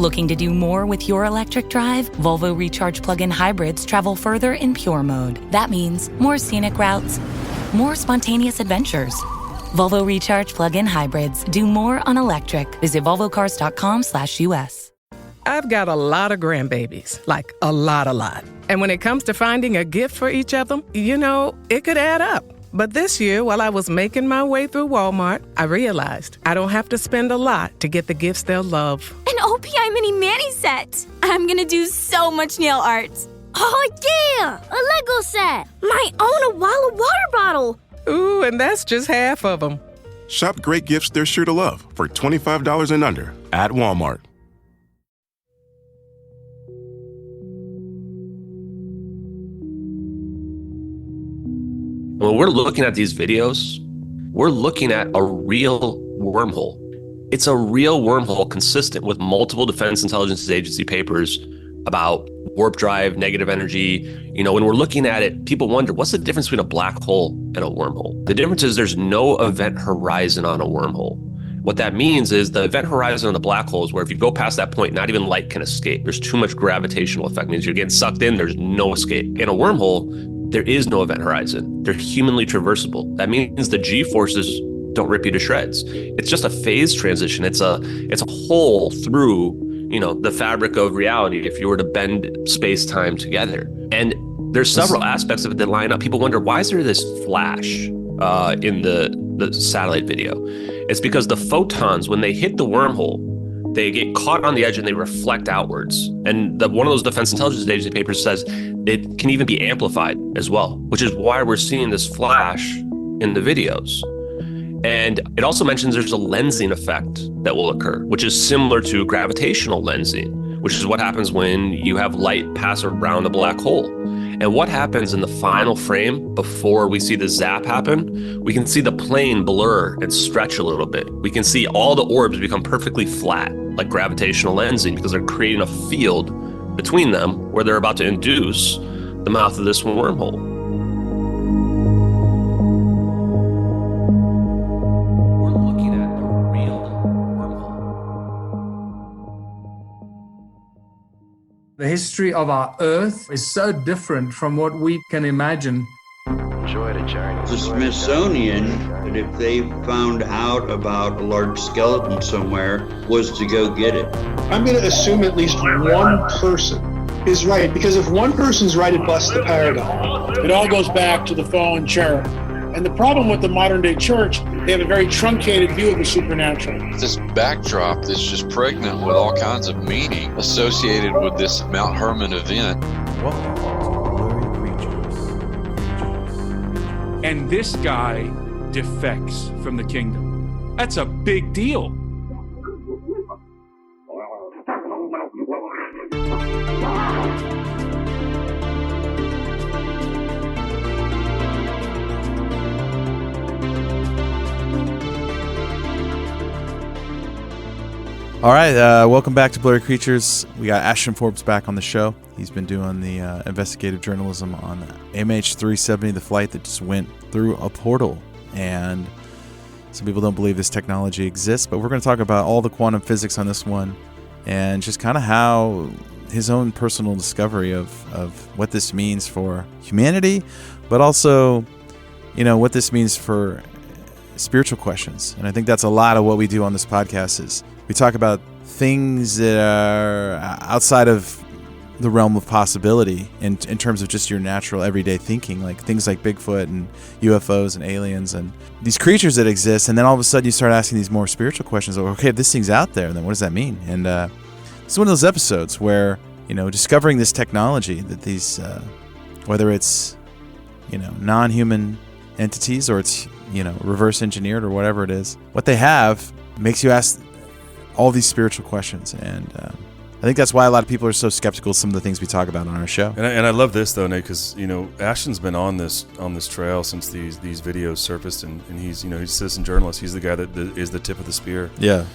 Looking to do more with your electric drive? Volvo Recharge plug-in hybrids travel further in pure mode. That means more scenic routes, more spontaneous adventures. Volvo Recharge plug-in hybrids do more on electric. Visit volvocars.com/US. I've got a lot of grandbabies, like a lot. And when it comes to finding a gift for each of them, it could add up. But this year, while I was making my way through Walmart, I realized I don't have to spend a lot to get the gifts they'll love. An OPI mini mani set. I'm gonna do so much nail art. Oh yeah, a Lego set. Might own a Walla water bottle. Ooh, and that's just half of them. Shop great gifts they're sure to love for $25 and under at Walmart. When we're looking at these videos, we're looking at a real wormhole. It's a real wormhole consistent with multiple Defense Intelligence Agency papers about warp drive, negative energy. When we're looking at it, people wonder, what's the difference between a black hole and a wormhole? The difference is there's no event horizon on a wormhole. What that means is the event horizon on the black hole is where if you go past that point, not even light can escape. There's too much gravitational effect. It means you're getting sucked in, there's no escape. In a wormhole, there is no event horizon. They're humanly traversable. That means the G-forces don't rip you to shreds. It's just a phase transition. It's a hole through, the fabric of reality if you were to bend space-time together. And there's several aspects of it that line up. People wonder, why is there this flash in the satellite video? It's because the photons, when they hit the wormhole, they get caught on the edge and they reflect outwards. And one of those Defense Intelligence Agency papers says it can even be amplified as well, which is why we're seeing this flash in the videos. And it also mentions there's a lensing effect that will occur, which is similar to gravitational lensing, which is what happens when you have light pass around a black hole. And what happens in the final frame before we see the zap happen, we can see the plane blur and stretch a little bit. We can see all the orbs become perfectly flat, like gravitational lensing, because they're creating a field between them where they're about to induce the mouth of this wormhole. We're looking at the real wormhole. The history of our Earth is so different from what we can imagine. The Smithsonian, if they found out about a large skeleton somewhere, was to go get it. I'm going to assume at least one person is right, because if one person's right, it busts the paradigm. It all goes back to the fallen cherub. And the problem with the modern day church, they have a very truncated view of the supernatural. This backdrop that's just pregnant with all kinds of meaning associated with this Mount Hermon event. And this guy defects from the kingdom. That's a big deal. All right, welcome back to Blurry Creatures. We got Ashton Forbes back on the show. He's been doing the investigative journalism on MH370, the flight that just went through a portal. And some people don't believe this technology exists, but we're going to talk about all the quantum physics on this one and just kind of how his own personal discovery of what this means for humanity, but also, what this means for spiritual questions. And I think that's a lot of what we do on this podcast is we talk about things that are outside of the realm of possibility in terms of just your natural everyday thinking, like things like Bigfoot and UFOs and aliens and these creatures that exist. And then all of a sudden you start asking these more spiritual questions. Like, okay, if this thing's out there, then what does that mean? And it's one of those episodes where, discovering this technology that these, whether it's, non-human entities or it's, reverse engineered or whatever it is, what they have makes you ask all these spiritual questions. And I think that's why a lot of people are so skeptical of some of the things we talk about on our show. And I love this though, Nate, because Ashton's been on this trail since these videos surfaced, and he's he's a citizen journalist. He's the guy that is the tip of the spear. Yeah.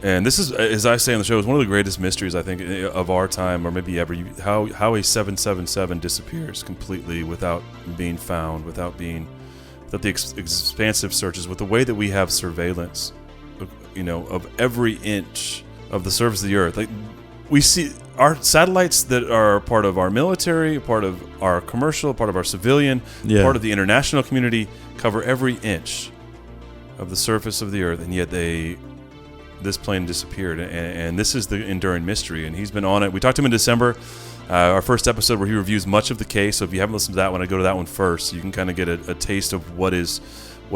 And this is, as I say on the show, is one of the greatest mysteries I think of our time, or maybe ever. How a 777 disappears completely without being found, without the expansive searches, with the way that we have surveillance, of every inch of the surface of the earth. Like, we see our satellites that are part of our military, part of our commercial, part of our civilian, part of the international community, cover every inch of the surface of the Earth, and yet this plane disappeared. And this is the enduring mystery, and he's been on it. We talked to him in December, our first episode where he reviews much of the case. So if you haven't listened to that one, I go to that one first. You can kind of get a taste of what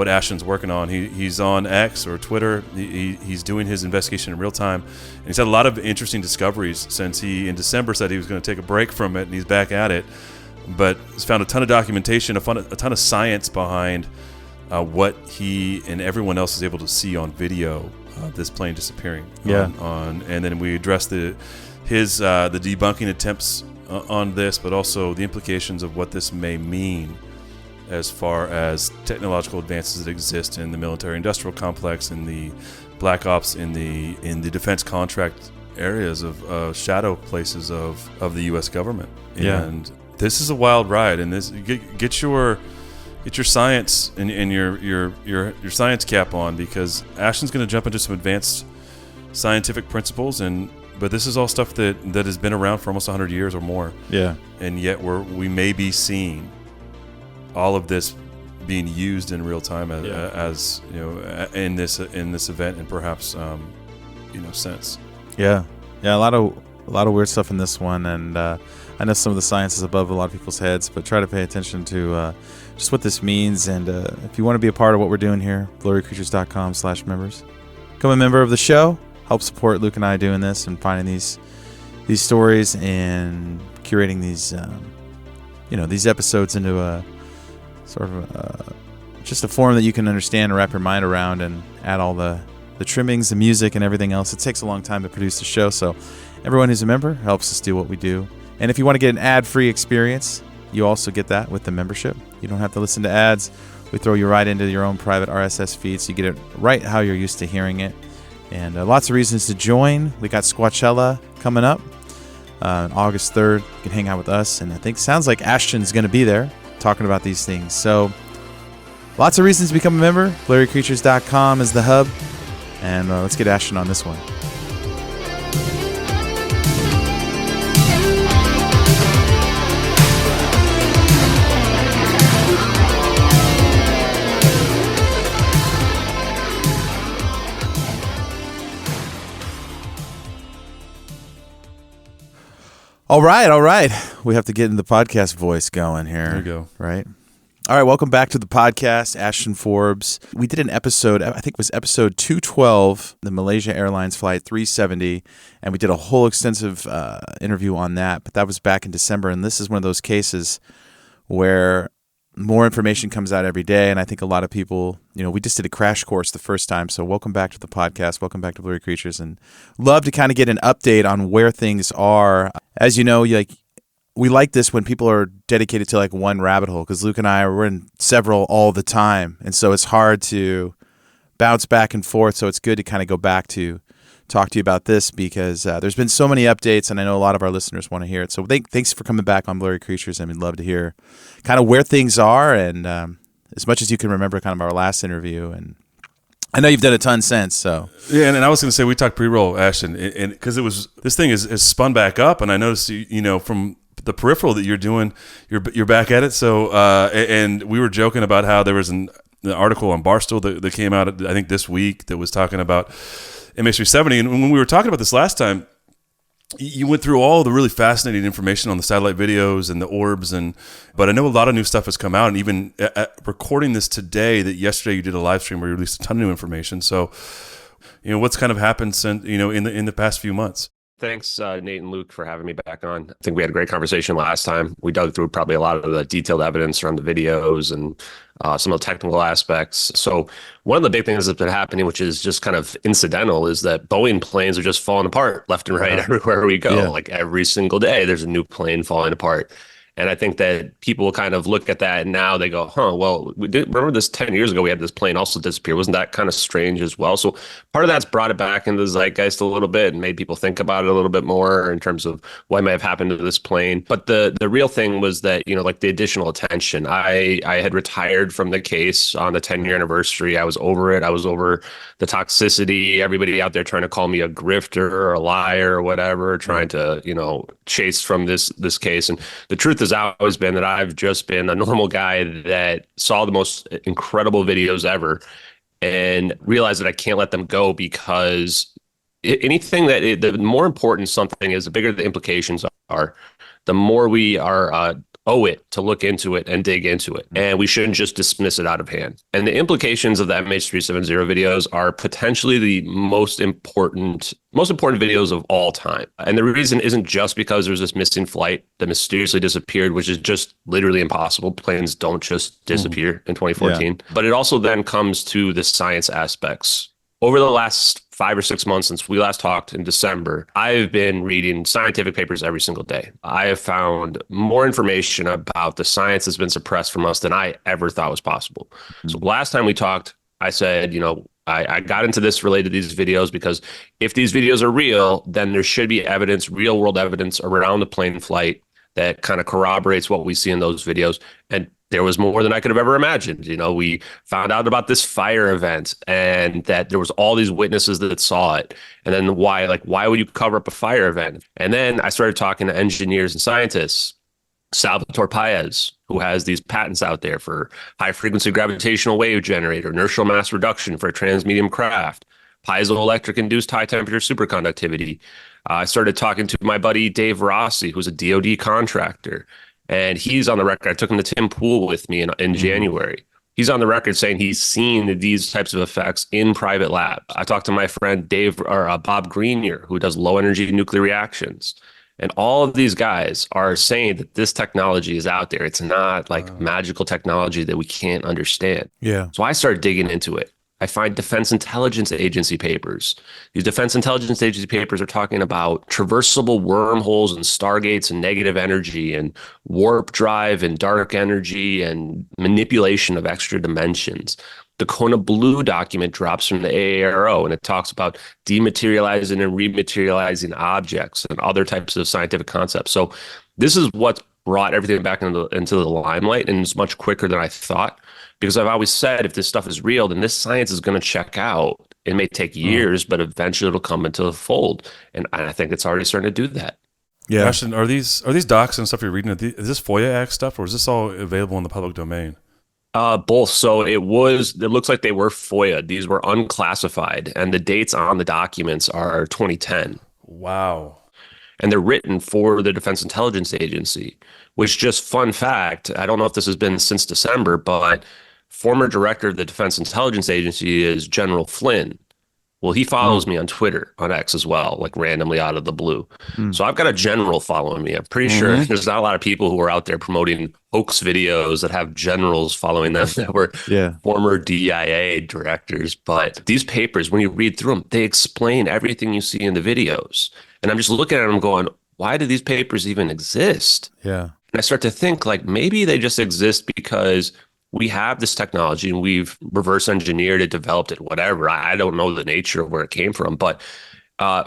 Ashton's working on. He's on X or Twitter. He's doing his investigation in real time. And he's had a lot of interesting discoveries since he, in December, said he was going to take a break from it, and he's back at it. But he's found a ton of documentation, a ton of science behind what he and everyone else is able to see on video of this plane disappearing. And then we address the debunking attempts on this, but also the implications of what this may mean as far as technological advances that exist in the military-industrial complex, in the black ops, in the defense contract areas of shadow places of the U.S. government. And this is a wild ride. And this get your science and your science cap on, because Ashton's going to jump into some advanced scientific principles, but this is all stuff that has been around for almost 100 years or more. Yeah, and yet we may be seeing all of this being used in real time as you know, in this event, and perhaps since. Yeah, a lot of weird stuff in this one, and I know some of the science is above a lot of people's heads, but try to pay attention to just what this means. And if you want to be a part of what we're doing here, blurrycreatures.com/members. Become a member of the show. Help support Luke and I doing this and finding these stories and curating these these episodes into a sort of just a form that you can understand and wrap your mind around, and add all the trimmings, the music, and everything else. It takes a long time to produce the show, so everyone who's a member helps us do what we do. And if you want to get an ad-free experience, you also get that with the membership. You don't have to listen to ads. We throw you right into your own private RSS feed, so you get it right how you're used to hearing it. And lots of reasons to join. We got Squatchella coming up on August 3rd. You can hang out with us, and I think sounds like Ashton's going to be there talking about these things. So lots of reasons to become a member. blurrycreatures.com is the hub. And let's get Ashton on this one. All right. We have to get in the podcast voice going here. There you go. Right? All right, welcome back to the podcast, Ashton Forbes. We did an episode, I think it was episode 212, the Malaysia Airlines Flight 370, and we did a whole extensive interview on that, but that was back in December, and this is one of those cases where more information comes out every day, and I think a lot of people, we just did a crash course the first time, so welcome back to the podcast, welcome back to Blurry Creatures, and love to kind of get an update on where things are. As you know, we like this when people are dedicated to one rabbit hole, because Luke and I we're in several all the time, and so it's hard to bounce back and forth. So it's good to kind of go back to talk to you about this, because there's been so many updates, and I know a lot of our listeners want to hear it. So thanks for coming back on Blurry Creatures, and we'd love to hear kind of where things are, and as much as you can remember kind of our last interview. And I know you've done a ton since, so. Yeah, and I was going to say, we talked pre-roll, Ashton, and because this thing is spun back up, and I noticed, from the peripheral that you're doing, you're back at it. So, and we were joking about how there was an article on Barstool that came out, I think this week, that was talking about MH370. And when we were talking about this last time, you went through all the really fascinating information on the satellite videos and the orbs, but I know a lot of new stuff has come out, and even at recording this today, that yesterday you did a live stream where you released a ton of new information. So, what's kind of happened since, in the past few months? Thanks, Nate and Luke, for having me back on. I think we had a great conversation last time. We dug through probably a lot of the detailed evidence around the videos and some of the technical aspects. So one of the big things that's been happening, which is just kind of incidental, is that Boeing planes are just falling apart left and right everywhere we go. Yeah. Like every single day, there's a new plane falling apart. And I think that people kind of look at that and now they go, well, remember this 10 years ago, we had this plane also disappear. Wasn't that kind of strange as well? So part of that's brought it back into the zeitgeist a little bit and made people think about it a little bit more in terms of what may have happened to this plane. But the real thing was that, like the additional attention. I had retired from the case on the 10-year anniversary. I was over it. I was over the toxicity, everybody out there trying to call me a grifter or a liar or whatever, trying to, chase from this case. And the truth has always been that I've just been a normal guy that saw the most incredible videos ever and realized that I can't let them go, because the more important something is, the bigger the implications are, the more we are owe it to look into it and dig into it. And we shouldn't just dismiss it out of hand. And the implications of the MH370 videos are potentially the most important videos of all time. And the reason isn't just because there's this missing flight that mysteriously disappeared, which is just literally impossible. Planes don't just disappear in 2014. Yeah. But it also then comes to the science aspects. Over the last 5 or 6 months since we last talked in December, I've been reading scientific papers every single day. I have found more information about the science that's been suppressed from us than I ever thought was possible. So last time we talked, I said, I got into this related to these videos because if these videos are real, then there should be evidence, real world evidence around the plane flight that kind of corroborates what we see in those videos. And there was more than I could have ever imagined. We found out about this fire event and that there was all these witnesses that saw it. And then why would you cover up a fire event? And then I started talking to engineers and scientists. Salvatore Paez, who has these patents out there for high frequency gravitational wave generator, inertial mass reduction for a transmedium craft, piezoelectric induced high temperature superconductivity. I started talking to my buddy Dave Rossi, who's a DoD contractor. And he's on the record. I took him to Tim Pool with me in January. He's on the record saying he's seen these types of effects in private labs. I talked to my friend Bob Grenier, who does low energy nuclear reactions. And all of these guys are saying that this technology is out there. It's not like magical technology that we can't understand. Yeah. So I started digging into it. I find Defense Intelligence Agency papers. These Defense Intelligence Agency papers are talking about traversable wormholes and stargates and negative energy and warp drive and dark energy and manipulation of extra dimensions. The Kona Blue document drops from the AARO, and it talks about dematerializing and rematerializing objects and other types of scientific concepts. So this is what brought everything back into the limelight, and it's much quicker than I thought. Because I've always said, if this stuff is real, then this science is going to check out. It may take years, but eventually it'll come into the fold. And I think it's already starting to do that. Yeah. Ashton, are these docs and stuff you're reading, is this FOIA Act stuff, or is this all available in the public domain? Both. So it looks like they were FOIA. These were unclassified, and the dates on the documents are 2010. Wow. And they're written for the Defense Intelligence Agency, which, just fun fact, I don't know if this has been since December, but former director of the Defense Intelligence Agency is General Flynn. Well, he follows me on Twitter, on X as well, like randomly out of the blue. So I've got a general following me. I'm pretty sure there's not a lot of people who are out there promoting hoax videos that have generals following them that were former DIA directors. But these papers, when you read through them, they explain everything you see in the videos. And I'm just looking at them going, why do these papers even exist? Yeah. And I start to think maybe they just exist because we have this technology and we've reverse engineered it, developed it, whatever. I don't know the nature of where it came from, but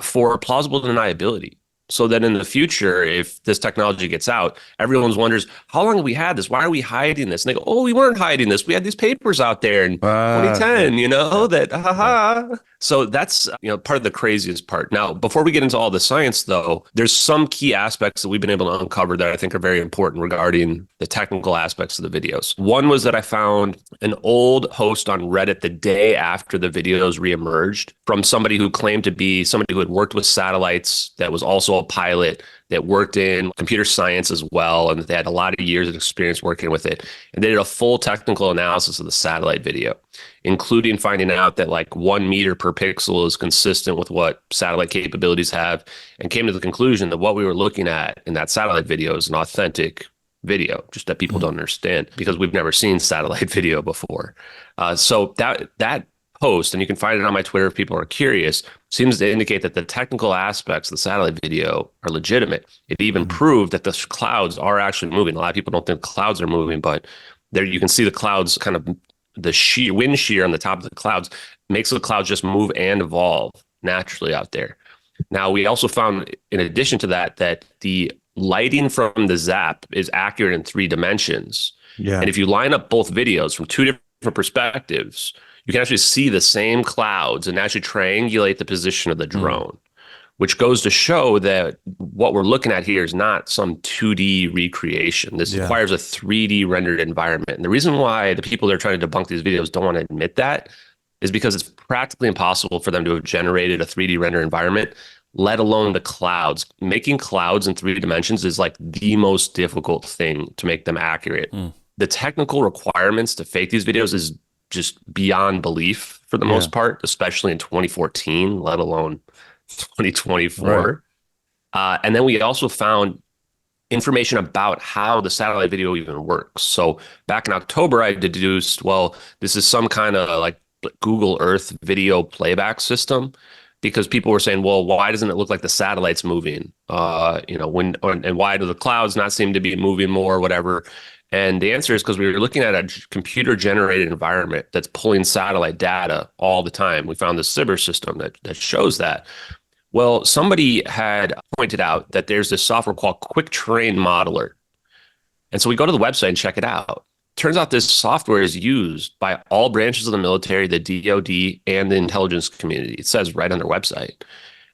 for plausible deniability. So that in the future, if this technology gets out, everyone wonders, how long have we had this? Why are we hiding this? And they go, oh, we weren't hiding this. We had these papers out there in 2010, that, So that's, part of the craziest part. Now, before we get into all the science, though, there's some key aspects that we've been able to uncover that I think are very important regarding the technical aspects of the videos. One was that I found an old post on Reddit the day after the videos reemerged from somebody who claimed to be somebody who had worked with satellites, that was also a pilot, that worked in computer science as well, and they had a lot of years of experience working with it. And they did a full technical analysis of the satellite video, including finding out that 1 meter per pixel is consistent with what satellite capabilities have, and came to the conclusion that what we were looking at in that satellite video is an authentic video, just that people don't understand because we've never seen satellite video before. So that post, and you can find it on my Twitter if people are curious, seems to indicate that the technical aspects of the satellite video are legitimate. It even proved that the clouds are actually moving. A lot of people don't think clouds are moving, but there you can see the clouds, kind of the wind shear on the top of the clouds makes the clouds just move and evolve naturally out there. Now, we also found, in addition to that, that the lighting from the zap is accurate in 3 dimensions. Yeah. And if you line up both videos from 2 different perspectives, you can actually see the same clouds and actually triangulate the position of the drone, which goes to show that what we're looking at here is not some 2D recreation. This requires a 3D rendered environment. And the reason why the people that are trying to debunk these videos don't want to admit that is because it's practically impossible for them to have generated a 3D render environment, let alone the clouds. Making clouds in 3 dimensions is like the most difficult thing to make them accurate. The technical requirements to fake these videos is just beyond belief for the most part, especially in 2014, let alone 2024. Right. And then we also found information about how the satellite video even works. So back in October, I deduced, well, this is some kind of like Google Earth video playback system, because people were saying, well, why doesn't it look like the satellite's moving? And why do the clouds not seem to be moving more or whatever? And the answer is because we were looking at a computer-generated environment that's pulling satellite data all the time. We found the Cyber system that shows that. Well, somebody had pointed out that there's this software called Quick Train Modeler. And so we go to the website and check it out. Turns out this software is used by all branches of the military, the DoD, and the intelligence community. It says right on their website.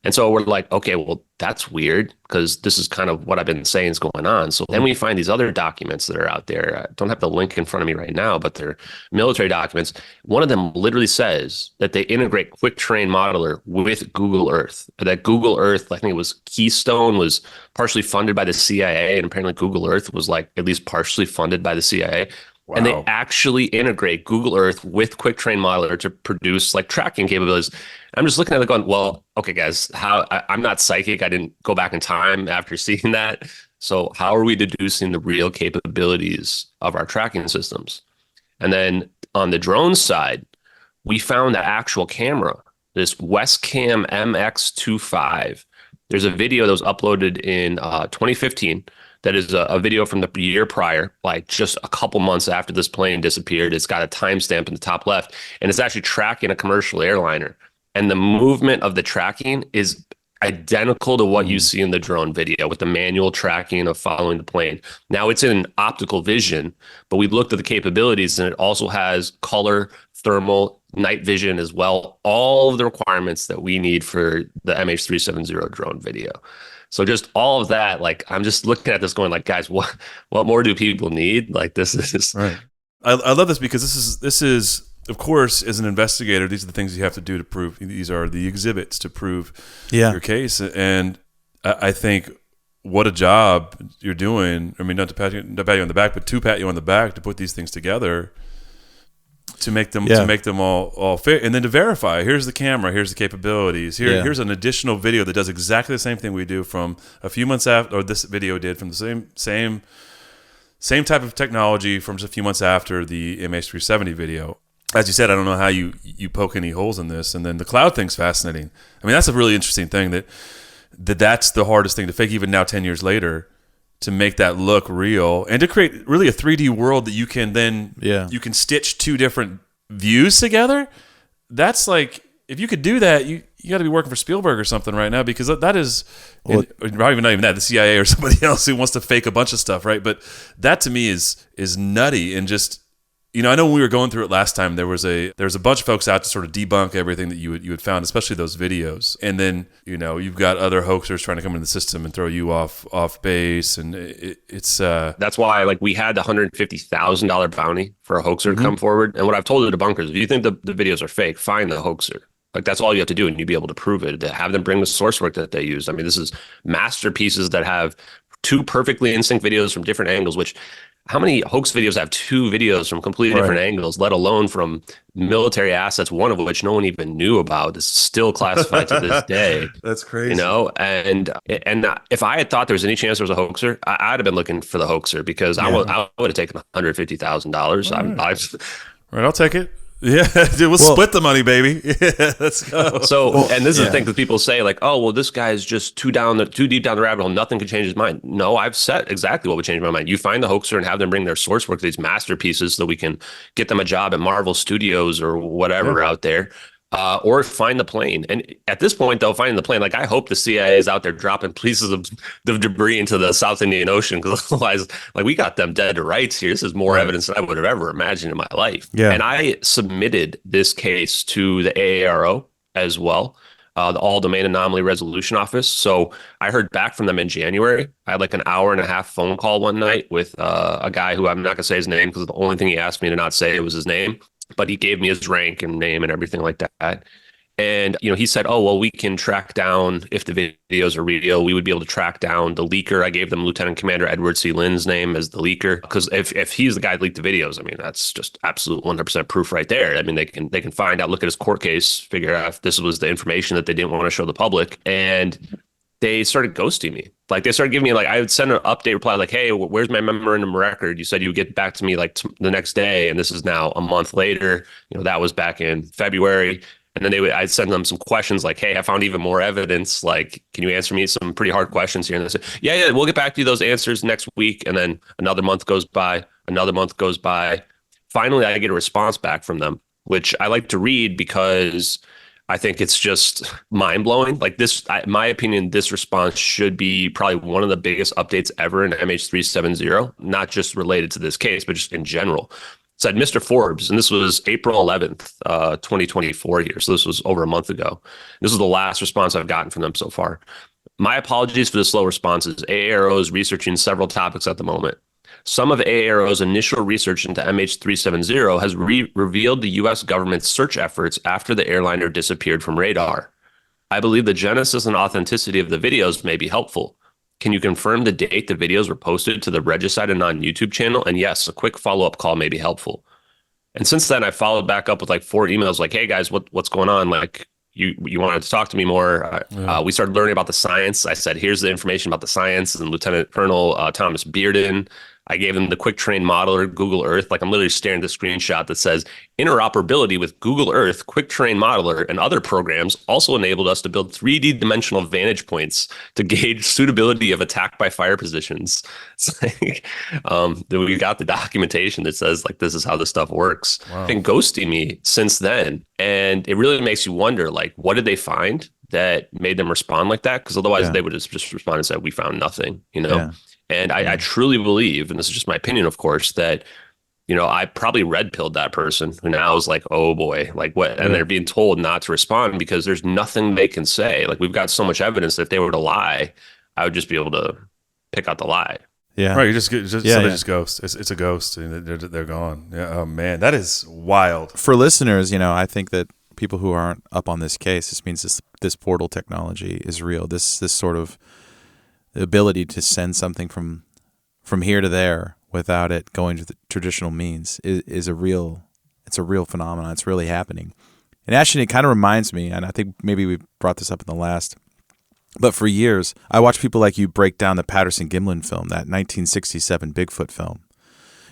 And so we're like, okay, well, that's weird, because this is kind of what I've been saying is going on. So then we find these other documents that are out there. I don't have the link in front of me right now, but they're military documents. One of them literally says that they integrate Quick Train Modeler with Google Earth. That Google Earth, I think it was Keystone, was partially funded by the CIA, and apparently Google Earth was like at least partially funded by the CIA. Wow. And they actually integrate Google Earth with Quick Train Modeler to produce like tracking capabilities. I'm just looking at it going, well, okay, guys, I'm not psychic. I didn't go back in time after seeing that. So how are we deducing the real capabilities of our tracking systems? And then on the drone side, we found the actual camera, this Westcam MX25. There's a video that was uploaded in 2015. That is a video from the year prior, like just a couple months after this plane disappeared. It's got a timestamp in the top left, and it's actually tracking a commercial airliner. And the movement of the tracking is identical to what you see in the drone video with the manual tracking of following the plane. Now it's in optical vision, but we looked at the capabilities, and it also has color, thermal, night vision as well. All of the requirements that we need for the MH370 drone video. So just all of that, like, I'm just looking at this going like, guys, what more do people need? Like, this is right. I love this because this is, of course, as an investigator, these are the things you have to do to prove. These are the exhibits to prove your case. And I think what a job you're doing. I mean, not to pat you on the back, but to pat you on the back to put these things together. To make them all fair, and then to verify. Here's the camera. Here's the capabilities. Here's an additional video that does exactly the same thing we do from a few months after, or this video did from the same type of technology from just a few months after the MH370 video. As you said, I don't know how you poke any holes in this, and then the cloud thing's fascinating. I mean, that's a really interesting thing that's the hardest thing to fake, even now 10 years later. To make that look real and to create really a 3D world that you can then you can stitch 2 different views together. That's like, if you could do that, you got to be working for Spielberg or something right now, because that is, or not even that, the CIA or somebody else who wants to fake a bunch of stuff, right? But that to me is nutty. And just, I know when we were going through it last time, there was a bunch of folks out to sort of debunk everything that you had found, especially those videos. And then, you've got other hoaxers trying to come into the system and throw you off base. And it's that's why, like, we had the $150,000 bounty for a hoaxer to come forward. And what I've told the debunkers, if you think the videos are fake, find the hoaxer. Like, that's all you have to do, and you'd be able to prove it. To have them bring the source work that they use. I mean, this is masterpieces that have 2 perfectly in sync videos from different angles, which, how many hoax videos have 2 videos from completely different angles, let alone from military assets, one of which no one even knew about? This is still classified to this day. That's crazy. And if I had thought there was any chance there was a hoaxer, I'd have been looking for the hoaxer, because I would have taken $150,000. Right, I'll take it. Yeah, dude, we'll split the money, baby. Yeah, let's go. So, and this is the thing that people say, like, oh, well, this guy's just too deep down the rabbit hole. Nothing could change his mind. No, I've said exactly what would change my mind. You find the hoaxer and have them bring their source work, these masterpieces, so we can get them a job at Marvel Studios or whatever out there. Or find the plane. And at this point, though, finding the plane, like, I hope the CIA is out there dropping pieces of the debris into the South Indian Ocean, because otherwise, like, we got them dead to rights here. This is more evidence than I would have ever imagined in my life. Yeah. And I submitted this case to the AARO as well, the All Domain Anomaly Resolution Office. So I heard back from them in January. I had like an hour and a half phone call one night with a guy who I'm not going to say his name, because the only thing he asked me to not say was his name. But he gave me his rank and name and everything like that. And, he said, oh, well, we can track down, if the videos are real, we would be able to track down the leaker. I gave them Lieutenant Commander Edward C. Lynn's name as the leaker, because if he's the guy that leaked the videos, I mean, that's just absolute 100% proof right there. I mean, they can find out, look at his court case, figure out if this was the information that they didn't want to show the public. And they started ghosting me. Like, they started giving me, like, I would send an update reply like, hey, where's my memorandum record? You said you would get back to me like the next day. And this is now a month later. That was back in February. And then I'd send them some questions like, hey, I found even more evidence. Like, can you answer me some pretty hard questions here? And they say, yeah, we'll get back to you those answers next week. And then another month goes by, Finally, I get a response back from them, which I like to read because I think it's just mind-blowing. Like, this, in my opinion, this response should be probably one of the biggest updates ever in MH370, not just related to this case, but just in general. It said, Mr. Forbes, and this was April 11th, 2024 here. So this was over a month ago. This is the last response I've gotten from them so far. My apologies for the slow responses. AARO is researching several topics at the moment. Some of AARO's initial research into MH370 has revealed the U.S. government's search efforts after the airliner disappeared from radar. I believe the genesis and authenticity of the videos may be helpful. Can you confirm the date the videos were posted to the Regicide Anon YouTube channel? And yes, a quick follow-up call may be helpful. And since then, I followed back up with like 4 emails like, hey guys, what's going on? Like, you wanted to talk to me more. We started learning about the science. I said, here's the information about the science. And Lieutenant Colonel Thomas Bearden, I gave him the Quick Train Modeler, Google Earth. Like, I'm literally staring at the screenshot that says interoperability with Google Earth, Quick Train Modeler, and other programs also enabled us to build 3D dimensional vantage points to gauge suitability of attack by fire positions. It's like, we got the documentation that says, like, this is how this stuff works. Wow. And ghosting me since then. And it really makes you wonder, like, what did they find that made them respond like that? Because otherwise they would have just responded and said, we found nothing, Yeah. And I truly believe, and this is just my opinion, of course, that, I probably red-pilled that person who now is like, oh boy, like what? And they're being told not to respond because there's nothing they can say. Like, we've got so much evidence that if they were to lie, I would just be able to pick out the lie. Yeah. Right. Somebody just ghosts. It's a ghost and they're gone. Yeah. Oh man, that is wild. For listeners, I think that people who aren't up on this case, this means this portal technology is real. This sort of the ability to send something from here to there without it going to the traditional means is a real phenomenon. It's really happening. And actually, it kind of reminds me, and I think maybe we brought this up in the last, but for years, I watched people like you break down the Patterson-Gimlin film, that 1967 Bigfoot film.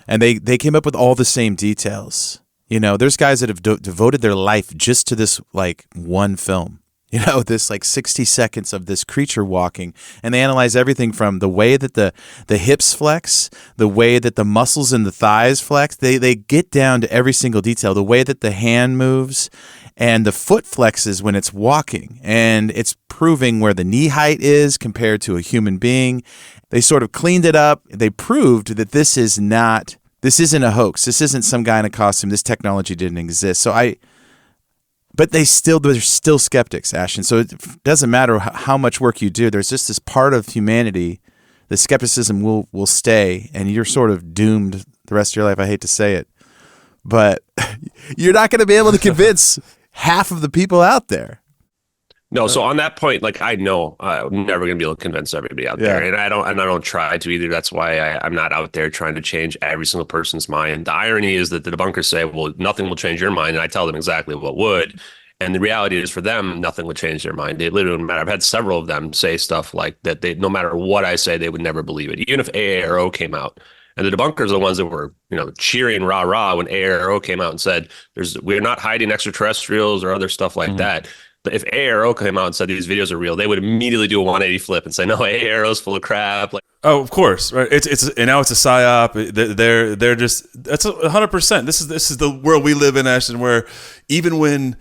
And they came up with all the same details. There's guys that have devoted their life just to this, like, one film. This like 60 seconds of this creature walking, and they analyze everything from the way that the hips flex, the way that the muscles in the thighs flex. They get down to every single detail, the way that the hand moves and the foot flexes when it's walking, and it's proving where the knee height is compared to a human being. They sort of cleaned it up. They proved that this isn't a hoax. This isn't some guy in a costume. This technology didn't exist. But they're still skeptics, Ashton. So it doesn't matter how much work you do. There's just this part of humanity, the skepticism will stay, and you're sort of doomed the rest of your life. I hate to say it, but you're not going to be able to convince half of the people out there. No, so on that point, like, I know I'm never going to be able to convince everybody out there, and I don't try to either. That's why I'm not out there trying to change every single person's mind. The irony is that the debunkers say, well, nothing will change your mind, and I tell them exactly what would. And the reality is, for them, nothing would change their mind. It literally wouldn't matter. I've had several of them say stuff like that. No matter what I say, they would never believe it. Even if AARO came out And the debunkers are the ones that were, cheering rah rah when AARO came out and said, we're not hiding extraterrestrials or other stuff like that. But if AARO came out and said these videos are real, they would immediately do a 180 flip and say, no, AARO's full of crap. Like, oh, of course, right? And now it's a psyop. They're just, that's 100%. This is the world we live in, Ashton, where even when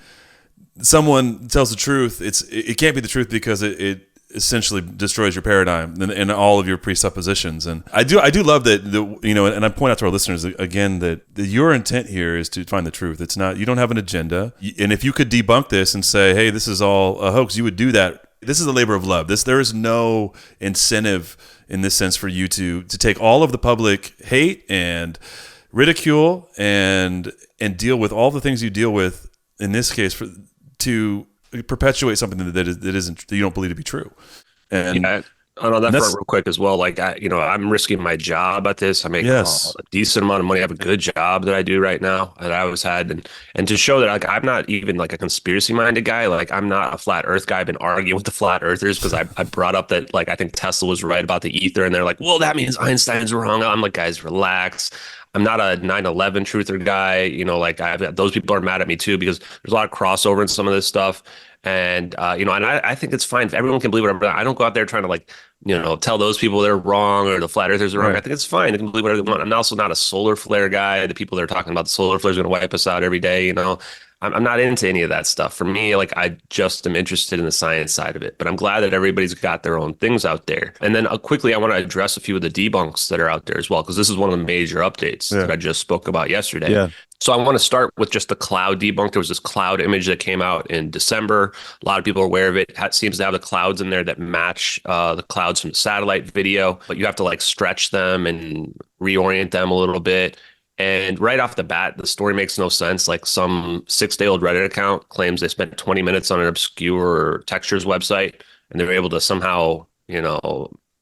someone tells the truth, it can't be the truth because it essentially destroys your paradigm and all of your presuppositions. And I do love that, and I point out to our listeners again that your intent here is to find the truth. It's not, you don't have an agenda. And if you could debunk this and say, hey, this is all a hoax, you would do that. This is a labor of love. There is no incentive in this sense for you to take all of the public hate and ridicule and deal with all the things you deal with in this case to perpetuate something that you don't believe to be true. And on that front real quick as well, like I'm risking my job at this. I make a decent amount of money. I have a good job that I do right now that I always had, and to show that like I'm not even like a conspiracy minded guy. Like I'm not a flat Earth guy. I've been arguing with the flat earthers because I brought up that like I think Tesla was right about the ether, and they're like, well, that means Einstein's wrong. I'm like, guys, relax. I'm not a 9/11 truther guy. Those people are mad at me too because there's a lot of crossover in some of this stuff. And, and I think it's fine if everyone can believe whatever. I don't go out there trying to tell those people they're wrong or the flat earthers are wrong. Right. I think it's fine. They can believe whatever they want. I'm also not a solar flare guy. The people that are talking about the solar flare is going to wipe us out every day. I'm not into any of that stuff. For me, like I just am interested in the science side of it, but I'm glad that everybody's got their own things out there. And then quickly, I want to address a few of the debunks that are out there as well, because this is one of the major updates that I just spoke about yesterday. Yeah. So I want to start with just the cloud debunk. There was this cloud image that came out in December. A lot of people are aware of it. It seems to have the clouds in there that match the clouds from the satellite video, but you have to like stretch them and reorient them a little bit. And right off the bat, the story makes no sense. Like some 6-day-old Reddit account claims they spent 20 minutes on an obscure textures website, and they were able to somehow,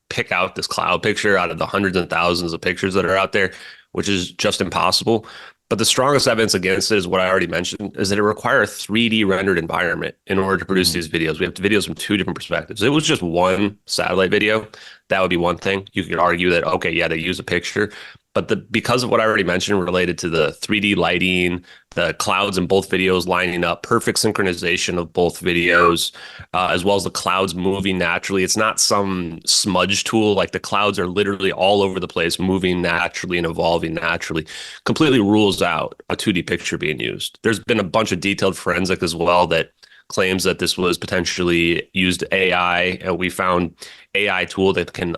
pick out this cloud picture out of the hundreds and thousands of pictures that are out there, which is just impossible. But the strongest evidence against it is what I already mentioned, is that it requires a 3D rendered environment in order to produce these videos. We have videos from two different perspectives. If it was just one satellite video, that would be one thing. You could argue that, okay, yeah, they use a picture. But because of what I already mentioned related to the 3D lighting, the clouds in both videos lining up, perfect synchronization of both videos, as well as the clouds moving naturally. It's not some smudge tool. Like the clouds are literally all over the place, moving naturally and evolving naturally. Completely rules out a 2D picture being used. There's been a bunch of detailed forensic as well that claims that this was potentially used AI. And we found AI tool that can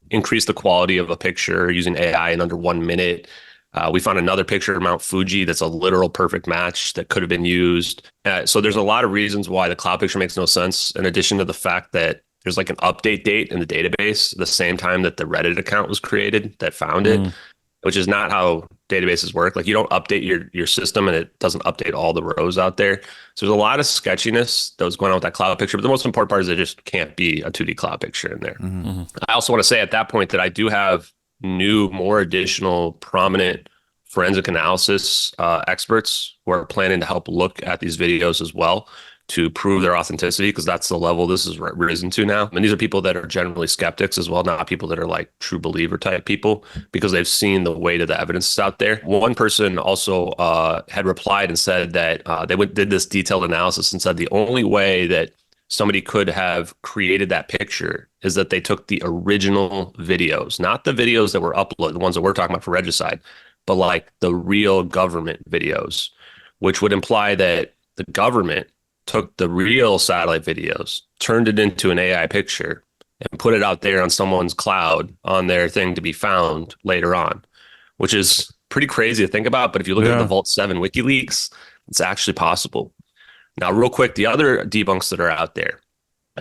increase the quality of a picture using AI in under 1 minute. We found another picture of Mount Fuji that's a literal perfect match that could have been used. So there's a lot of reasons why the cloud picture makes no sense, in addition to the fact that there's like an update date in the database the same time that the Reddit account was created that found it, which is not how databases work. Like you don't update your system and it doesn't update all the rows out there. So there's a lot of sketchiness that was going on with that cloud picture. But the most important part is it just can't be a 2D cloud picture in there. Mm-hmm. I also want to say at that point that I do have more additional prominent forensic analysis experts who are planning to help look at these videos as well to prove their authenticity, because that's the level this is risen to now. And these are people that are generally skeptics as well, not people that are like true believer type people, because they've seen the weight of the evidence out there. One person also had replied and said that they did this detailed analysis and said the only way that somebody could have created that picture is that they took the original videos, not the videos that were uploaded, the ones that we're talking about for regicide, but like the real government videos, which would imply that the government took the real satellite videos, turned it into an AI picture, and put it out there on someone's cloud on their thing to be found later on, which is pretty crazy to think about. But if you look at the Vault 7 WikiLeaks, it's actually possible. Now, real quick, the other debunks that are out there,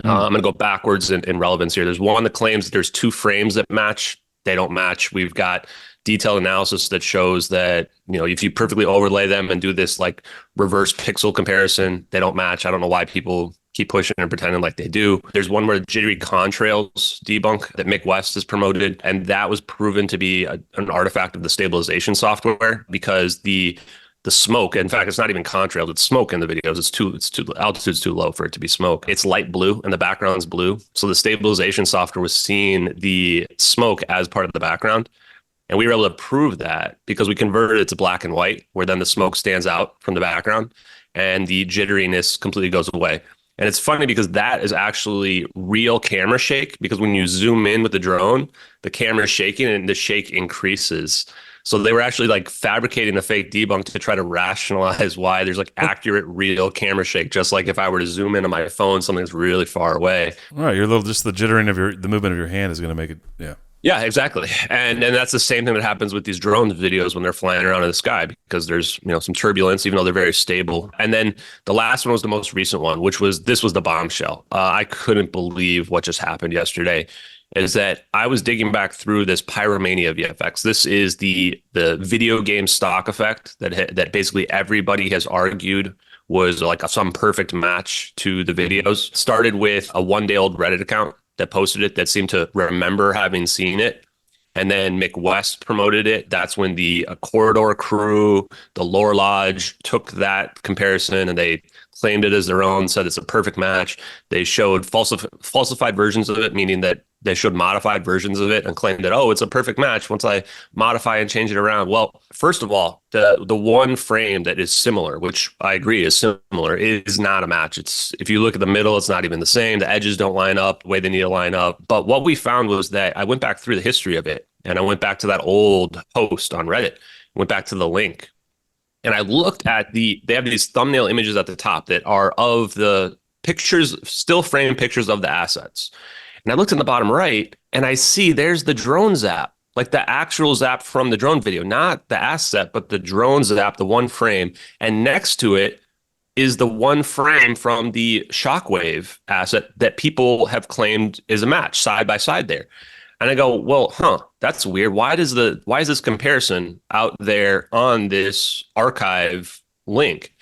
I'm going to go backwards in relevance here. There's one that claims that there's two frames that match. They don't match. We've got detailed analysis that shows that, if you perfectly overlay them and do this like reverse pixel comparison, they don't match. I don't know why people keep pushing and pretending like they do. There's one where jittery contrails debunk that Mick West has promoted, and that was proven to be an artifact of the stabilization software, because the smoke, in fact, it's not even contrailed, it's smoke in the videos. Altitude's too low for it to be smoke. It's light blue and the background's blue. So the stabilization software was seeing the smoke as part of the background. And we were able to prove that because we converted it to black and white, where then the smoke stands out from the background and the jitteriness completely goes away. And it's funny because that is actually real camera shake, because when you zoom in with the drone, the camera is shaking and the shake increases. So they were actually like fabricating a fake debunk to try to rationalize why there's like accurate real camera shake. Just like if I were to zoom in on my phone, something's really far away. Right. You're a little, just the jittering of the movement of your hand is going to make it. Yeah. Yeah, exactly. And that's the same thing that happens with these drone videos when they're flying around in the sky, because there's, some turbulence, even though they're very stable. And then the last one was the most recent one, this was the bombshell. I couldn't believe what just happened yesterday, is that I was digging back through this Pyromania VFX. This is the video game stock effect that basically everybody has argued was like some perfect match to the videos. Started with a one-day-old Reddit account that posted it, that seemed to remember having seen it. And then McWest promoted it. That's when the Corridor crew, the Lore Lodge, took that comparison and they claimed it as their own, said it's a perfect match. They showed falsified versions of it, meaning that they showed modified versions of it and claimed that, it's a perfect match once I modify and change it around. Well, first of all, the one frame that is similar, which I agree is similar, is not a match. If you look at the middle, it's not even the same. The edges don't line up the way they need to line up. But what we found was that I went back through the history of it, and I went back to that old post on Reddit, went back to the link, and I looked at they have these thumbnail images at the top that are of the pictures, still frame pictures of the assets. And I looked in the bottom right, and I see there's the drone zap, like the actual zap from the drone video, not the asset, but the drone zap, the one frame. And next to it is the one frame from the Shockwave asset that people have claimed is a match side by side there. And I go, well, that's weird. Why is this comparison out there on this archive link?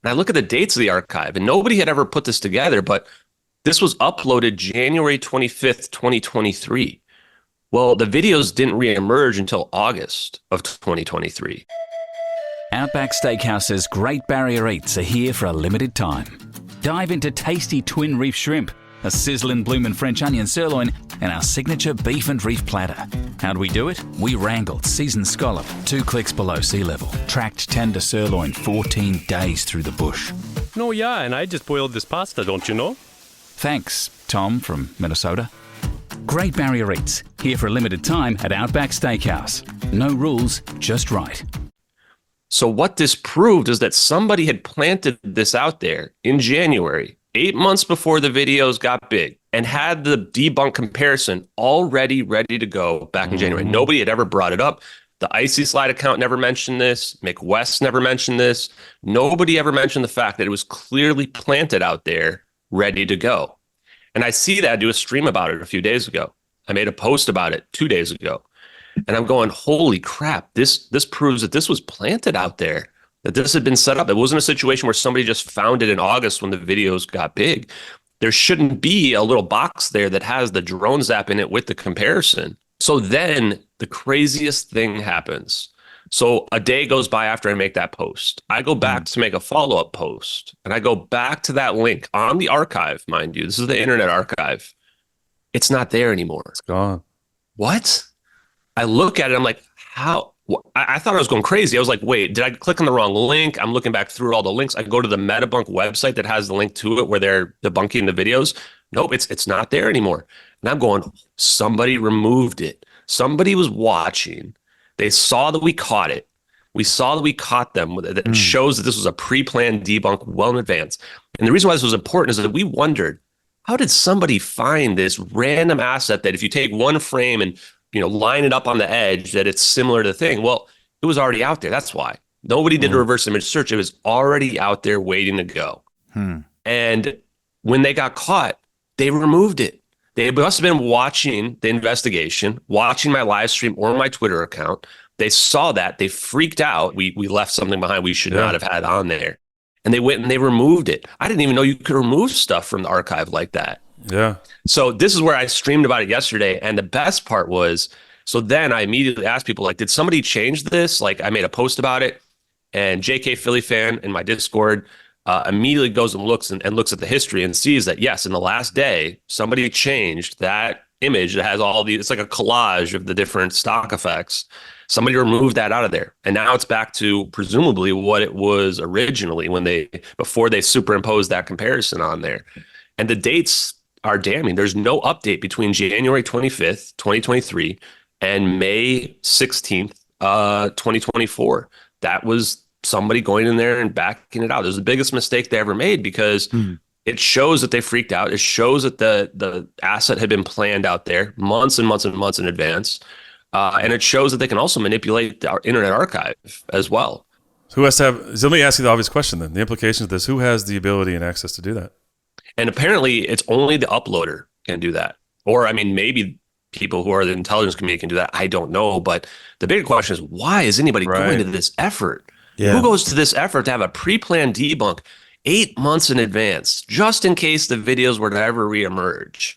And I look at the dates of the archive, and nobody had ever put this together, but this was uploaded January 25th, 2023. Well, the videos didn't reemerge until August of 2023. Outback Steakhouse's Great Barrier Eats are here for a limited time. Dive into tasty twin reef shrimp, a sizzling bloomin' French onion sirloin, and our signature beef and reef platter. How do we do it? We wrangled seasoned scallop 2 clicks below sea level, tracked tender sirloin 14 days through the bush. No, yeah, and I just boiled this pasta, don't you know? Thanks, Tom from Minnesota. Great Barrier Eats, here for a limited time at Outback Steakhouse. No rules, just right. So what this proved is that somebody had planted this out there in January, 8 months before the videos got big, and had the debunk comparison already ready to go back in January. Nobody had ever brought it up. The Icy Slide account never mentioned this. McWest never mentioned this. Nobody ever mentioned the fact that it was clearly planted out there, ready to go. And I see that, I do a stream about it a few days ago. I made a post about it 2 days ago. And I'm going, holy crap, this proves that this was planted out there, that this had been set up. It wasn't a situation where somebody just found it in August when the videos got big. There shouldn't be a little box there that has the drone zap in it with the comparison. So then the craziest thing happens. So a day goes by after I make that post. I go back to make a follow-up post, and I go back to that link on the archive, mind you. This is the Internet Archive. It's not there anymore. It's gone. What? I look at it, I'm like, how? I thought I was going crazy. I was like, wait, did I click on the wrong link? I'm looking back through all the links. I go to the Metabunk website that has the link to it where they're debunking the videos. Nope, it's not there anymore. And I'm going, somebody removed it. Somebody was watching. They saw that we caught it. We saw that we caught them. That shows that this was a pre-planned debunk well in advance. And the reason why this was important is that we wondered, how did somebody find this random asset that if you take one frame and line it up on the edge, that it's similar to the thing? Well, it was already out there. That's why. Nobody did a reverse image search. It was already out there waiting to go. And when they got caught, they removed it. They must have been watching the investigation, watching my live stream or my Twitter account. They saw that. They freaked out. We left something behind we should not have had on there. And they went and they removed it. I didn't even know you could remove stuff from the archive like that. Yeah. So this is where I streamed about it yesterday. And the best part was, so then I immediately asked people, like, did somebody change this? Like, I made a post about it, and JK Philly fan in my Discord immediately goes and looks at the history and sees that, yes, in the last day, somebody changed that image that has all these, it's like a collage of the different stock effects. Somebody removed that out of there. And now it's back to presumably what it was originally before they superimposed that comparison on there. And the dates are damning. There's no update between January 25th, 2023 and May 16th, 2024. That was somebody going in there and backing it out. It was the biggest mistake they ever made because it shows that they freaked out. It shows that the asset had been planned out there months and months and months in advance. And it shows that they can also manipulate our Internet Archive as well. Who has to have, so let me ask you the obvious question then. The implications of this, who has the ability and access to do that? And apparently it's only the uploader can do that. Or, I mean, maybe people who are the intelligence community can do that. I don't know. But the bigger question is, why is anybody going to this effort? Yeah. Who goes to this effort to have a pre-planned debunk 8 months in advance, just in case the videos were to ever reemerge?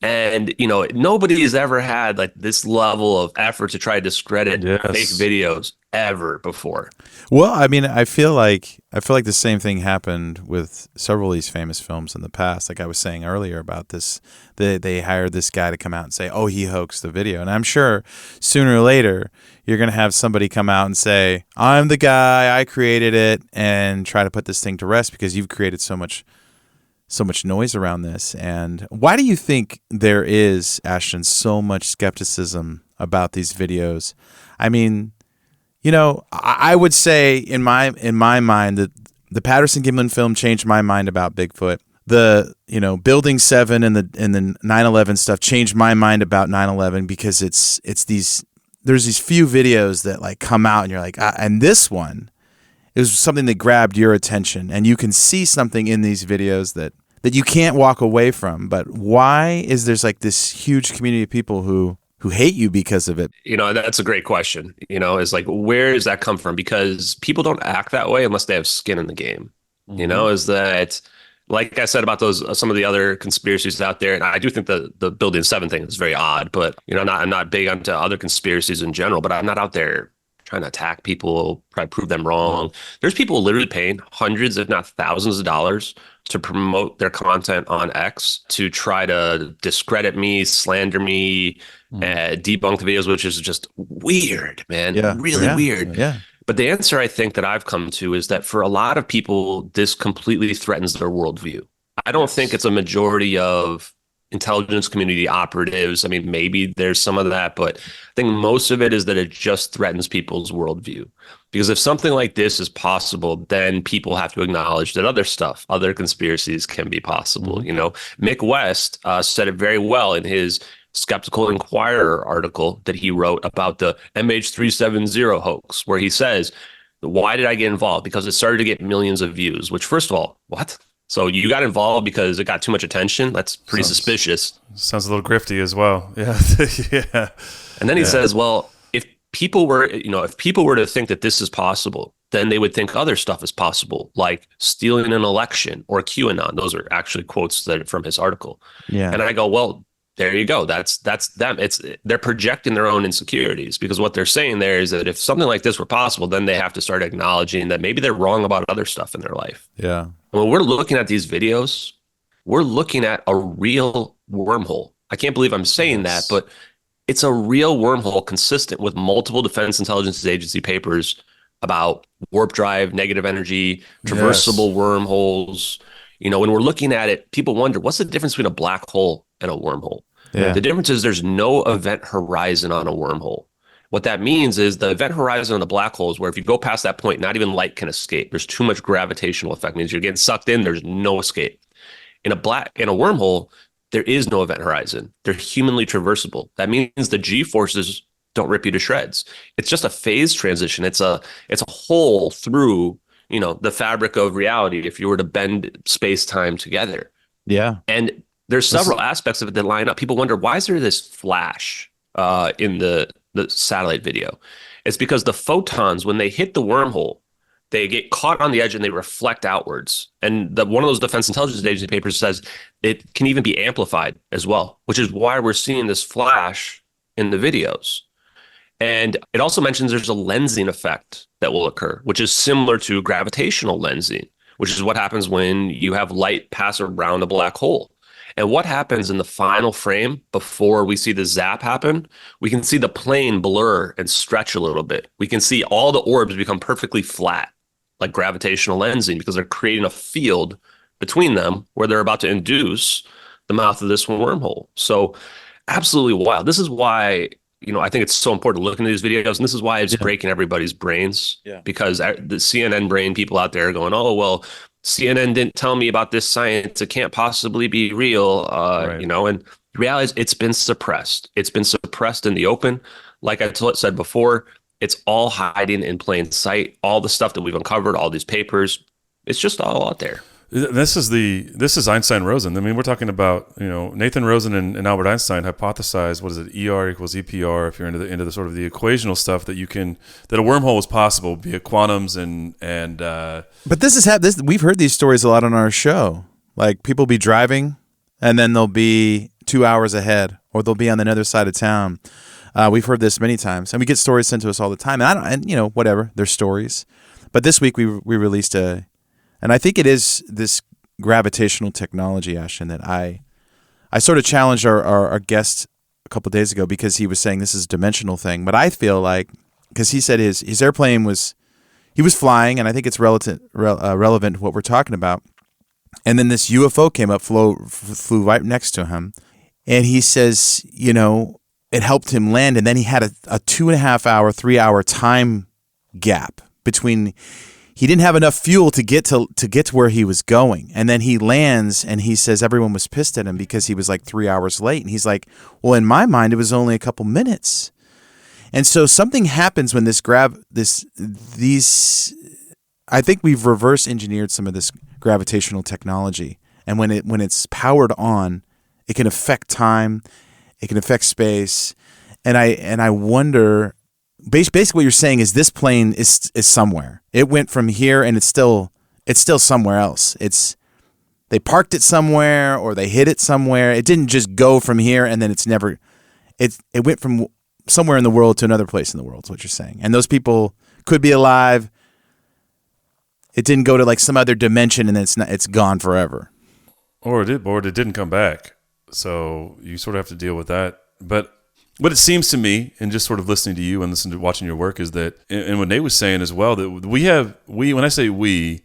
And, you know, nobody has ever had like this level of effort to try to discredit fake videos ever before. Well, I mean, I feel like the same thing happened with several of these famous films in the past. Like I was saying earlier about this, they hired this guy to come out and say, oh, he hoaxed the video. And I'm sure sooner or later you're going to have somebody come out and say, I'm the guy, I created it, and try to put this thing to rest because you've created so much noise around this. And why do you think there is, Ashton, so much skepticism about these videos? I mean, you know, I would say in my mind that the Patterson-Gimlin film changed my mind about Bigfoot. The, you know, Building 7 and the 9/11 stuff changed my mind about 9/11 because there's these few videos that like come out and you're like, and this one is something that grabbed your attention, and you can see something in these videos that you can't walk away from. But why is there's like this huge community of people who hate you because of it? You know, that's a great question. You know, is like, where does that come from? Because people don't act that way unless they have skin in the game. Mm-hmm. You know, is that, like I said about some of the other conspiracies out there, and I do think the Building 7 thing is very odd, but, you know, I'm not big onto other conspiracies in general, but I'm not out there trying to attack people, try to prove them wrong. There's people literally paying hundreds, if not thousands of dollars to promote their content on X, to try to discredit me, slander me, debunk the videos, which is just weird, man. Yeah. Really weird. Yeah. But the answer I think that I've come to is that for a lot of people, this completely threatens their worldview. I don't think it's a majority of intelligence community operatives. I mean, maybe there's some of that, but I think most of it is that it just threatens people's worldview. Because if something like this is possible, then people have to acknowledge that other conspiracies can be possible. Mm-hmm. You know, Mick West said it very well in his Skeptical Inquirer article that he wrote about the MH370 hoax, where he says, why did I get involved? Because it started to get millions of views, which, first of all, what? So you got involved because it got too much attention? That's pretty suspicious. Sounds a little grifty as well. Yeah. Yeah. And then he says, well, if people were to think that this is possible, then they would think other stuff is possible, like stealing an election or QAnon. Those are actually quotes from his article. Yeah. And I go, well, there you go. That's them. They're projecting their own insecurities, because what they're saying there is that if something like this were possible, then they have to start acknowledging that maybe they're wrong about other stuff in their life. Yeah. When we're looking at these videos, we're looking at a real wormhole. I can't believe I'm saying that, but it's a real wormhole consistent with multiple Defense Intelligence Agency papers about warp drive, negative energy, traversable wormholes. You know, when we're looking at it, people wonder, what's the difference between a black hole and a wormhole? Yeah. The difference is there's no event horizon on a wormhole. What that means is the event horizon on the black hole is where if you go past that point, not even light can escape. There's too much gravitational effect. It means you're getting sucked in. There's no escape. In a wormhole, there is no event horizon. They're humanly traversable. That means the G-forces don't rip you to shreds. It's just a phase transition. It's a hole through, you know, the fabric of reality if you were to bend space-time together. Yeah. And there's several aspects of it that line up. People wonder, why is there this flash in the satellite video? It's because the photons, when they hit the wormhole, they get caught on the edge and they reflect outwards. And one of those Defense Intelligence Agency papers says it can even be amplified as well, which is why we're seeing this flash in the videos. And it also mentions there's a lensing effect that will occur, which is similar to gravitational lensing, which is what happens when you have light pass around a black hole. And what happens in the final frame before we see the zap happen? We can see the plane blur and stretch a little bit. We can see all the orbs become perfectly flat, like gravitational lensing, because they're creating a field between them where they're about to induce the mouth of this wormhole. So absolutely wild. This is why, I think it's so important to look into these videos, and this is why it's breaking everybody's brains, because the CNN brain people out there are going, oh, well, CNN didn't tell me about this science. It can't possibly be real, and the reality is it's been suppressed. It's been suppressed in the open. Like I said before, it's all hiding in plain sight. All the stuff that we've uncovered, all these papers, it's just all out there. This is Einstein-Rosen. I mean, we're talking about, Nathan Rosen and Albert Einstein hypothesized, what is it, ER equals EPR, if you're into the sort of the equational stuff that a wormhole is possible, be it quantums and But this we've heard these stories a lot on our show. Like, people be driving and then they'll be 2 hours ahead, or they'll be on another side of town. We've heard this many times, and we get stories sent to us all the time. And whatever, they're stories. But this week we released and I think it is this gravitational technology, Ashton, that I sort of challenged our guest a couple of days ago, because he was saying this is a dimensional thing. But I feel like, because he said his airplane he was flying, and I think it's relevant to what we're talking about. And then this UFO came up, flew right next to him. And he says, it helped him land. And then he had a 2.5 hour, 3 hour time gap between. He didn't have enough fuel to get to where he was going. And then he lands, and he says everyone was pissed at him because he was like 3 hours late. And he's like, well, in my mind, it was only a couple minutes. And so something happens when I think we've reverse engineered some of this gravitational technology. And when it's powered on, it can affect time, it can affect space. And I wonder, basically what you're saying is this plane is somewhere. It went from here, and it's still somewhere else. They parked it somewhere, or they hid it somewhere. It didn't just go from here and then it went from somewhere in the world to another place in the world, is what you're saying. And those people could be alive. It didn't go to like some other dimension, and then it's gone forever. Or it didn't come back. So you sort of have to deal with that. But what it seems to me, and just sort of listening to you and watching your work, is that, and what Nate was saying as well, that when I say we,